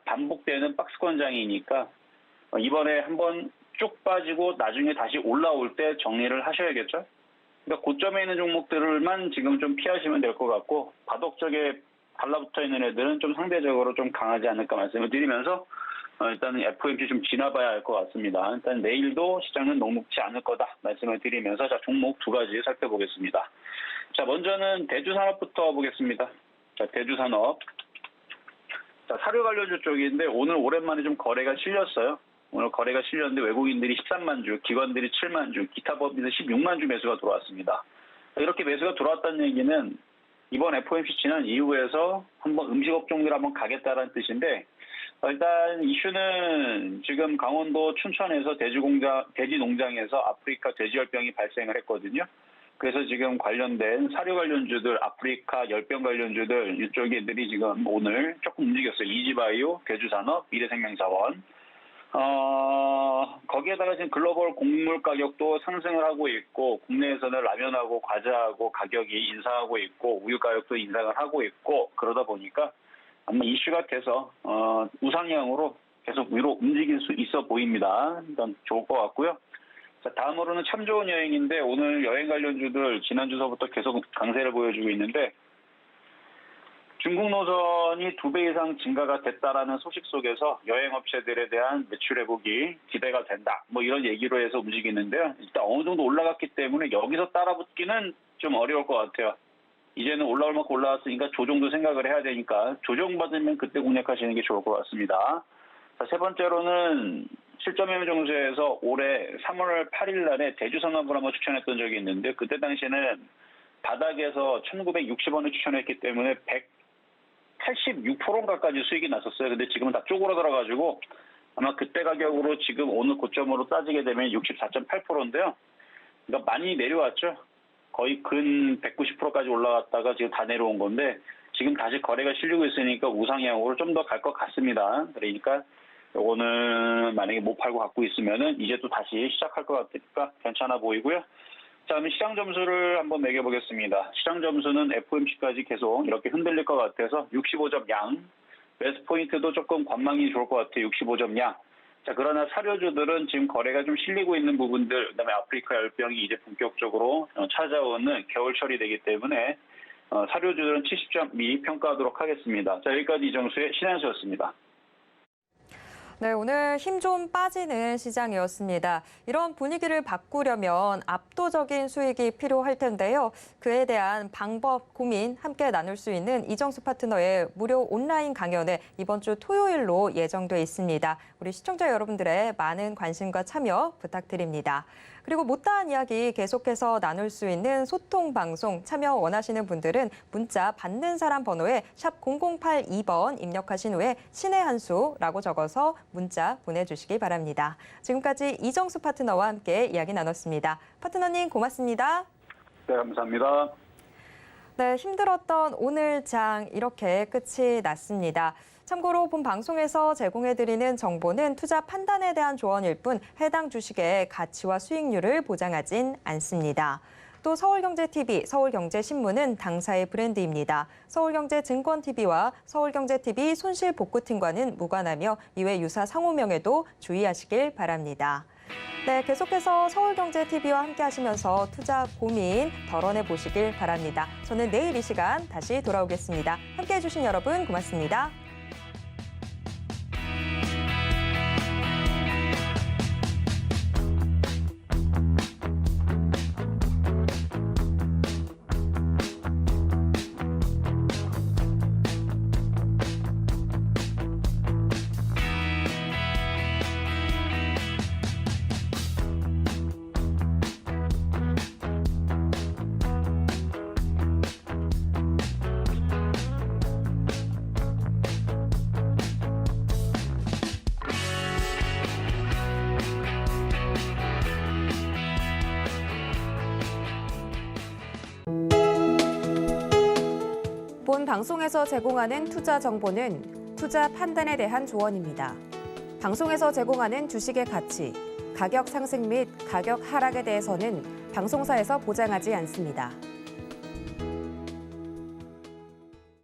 반복되는 박스권장이니까 이번에 한번 쭉 빠지고 나중에 다시 올라올 때 정리를 하셔야겠죠. 그러니까 고점에 있는 종목들만 지금 좀 피하시면 될 것 같고 바닥 쪽에 달라붙어 있는 애들은 좀 상대적으로 좀 강하지 않을까 말씀을 드리면서 일단은 FOMC 좀 지나봐야 할 것 같습니다. 일단 내일도 시장은 녹록지 않을 거다 말씀을 드리면서 자 종목 두 가지 살펴보겠습니다. 자 먼저는 대주산업부터 보겠습니다. 자 대주산업. 자 사료 관련주 쪽인데 오늘 오랜만에 좀 거래가 실렸어요. 오늘 거래가 실렸는데 외국인들이 13만 주, 기관들이 7만 주, 기타 법인에서 16만 주 매수가 들어왔습니다. 이렇게 매수가 들어왔다는 얘기는 이번 FOMC 지난 이후에서 한번 음식업종들 한번 가겠다라는 뜻인데 일단 이슈는 지금 강원도 춘천에서 돼지 농장에서 아프리카 돼지열병이 발생을 했거든요. 그래서 지금 관련된 사료 관련주들, 아프리카 열병 관련주들 이쪽 애들이 지금 오늘 조금 움직였어요. 이지바이오, 대주산업, 미래생명자원. 거기에다가 지금 글로벌 곡물 가격도 상승을 하고 있고, 국내에서는 라면하고 과자하고 가격이 인상하고 있고, 우유 가격도 인상을 하고 있고, 그러다 보니까 아마 이슈가 돼서, 우상향으로 계속 위로 움직일 수 있어 보입니다. 일단 좋을 것 같고요. 자, 다음으로는 참 좋은 여행인데, 오늘 여행 관련주들 지난주서부터 계속 강세를 보여주고 있는데, 중국 노선이 2배 이상 증가가 됐다라는 소식 속에서 여행업체들에 대한 매출 회복이 기대가 된다. 뭐 이런 얘기로 해서 움직이는데요. 일단 어느 정도 올라갔기 때문에 여기서 따라붙기는 좀 어려울 것 같아요. 이제는 올라올 만큼 올라왔으니까 조정도 생각을 해야 되니까 조정받으면 그때 공략하시는 게 좋을 것 같습니다. 자, 세 번째로는 실점매매정수에서 올해 3월 8일 날에 대주산업을 한번 추천했던 적이 있는데 그때 당시에는 바닥에서 1960원을 추천했기 때문에 186%가까지 수익이 났었어요. 근데 지금은 다 쪼그라들어가지고 아마 그때 가격으로 지금 오늘 고점으로 따지게 되면 64.8%인데요. 그러니까 많이 내려왔죠. 거의 근 190%까지 올라갔다가 지금 다 내려온 건데 지금 다시 거래가 실리고 있으니까 우상향으로 좀 더 갈 것 같습니다. 그러니까 요거는 만약에 못 팔고 갖고 있으면은 이제 또 다시 시작할 것 같으니까 괜찮아 보이고요. 자, 그럼 시장 점수를 한번 매겨보겠습니다. 시장 점수는 FOMC까지 계속 이렇게 흔들릴 것 같아서 65점 양. 매수 포인트도 조금 관망이 좋을 것 같아요. 65점 양. 자, 그러나 사료주들은 지금 거래가 좀 실리고 있는 부분들, 그다음에 아프리카 열병이 이제 본격적으로 찾아오는 겨울철이 되기 때문에 사료주들은 70점 미 평가하도록 하겠습니다. 자, 여기까지 이정수의 신한수였습니다. 네, 오늘 힘 좀 빠지는 시장이었습니다. 이런 분위기를 바꾸려면 압도적인 수익이 필요할 텐데요. 그에 대한 방법, 고민 함께 나눌 수 있는 이정수 파트너의 무료 온라인 강연에 이번 주 토요일로 예정돼 있습니다. 우리 시청자 여러분들의 많은 관심과 참여 부탁드립니다. 그리고 못다한 이야기 계속해서 나눌 수 있는 소통 방송 참여 원하시는 분들은 문자 받는 사람 번호에 샵 0082번 입력하신 후에 신의 한 수라고 적어서 문자 보내주시기 바랍니다. 지금까지 이정수 파트너와 함께 이야기 나눴습니다. 파트너님 고맙습니다. 네, 감사합니다. 네, 힘들었던 오늘 장 이렇게 끝이 났습니다. 참고로 본 방송에서 제공해드리는 정보는 투자 판단에 대한 조언일 뿐 해당 주식의 가치와 수익률을 보장하진 않습니다. 또 서울경제TV, 서울경제신문은 당사의 브랜드입니다. 서울경제증권TV와 서울경제TV 손실복구팀과는 무관하며 이외 유사 상호명에도 주의하시길 바랍니다. 네, 계속해서 서울경제TV와 함께 하시면서 투자 고민 덜어내 보시길 바랍니다. 저는 내일 이 시간 다시 돌아오겠습니다. 함께 해주신 여러분 고맙습니다. 본 방송에서 제공하는 투자 정보는 투자 판단에 대한 조언입니다. 방송에서 제공하는 주식의 가치, 가격 상승 및 가격 하락에 대해서는 방송사에서 보장하지 않습니다.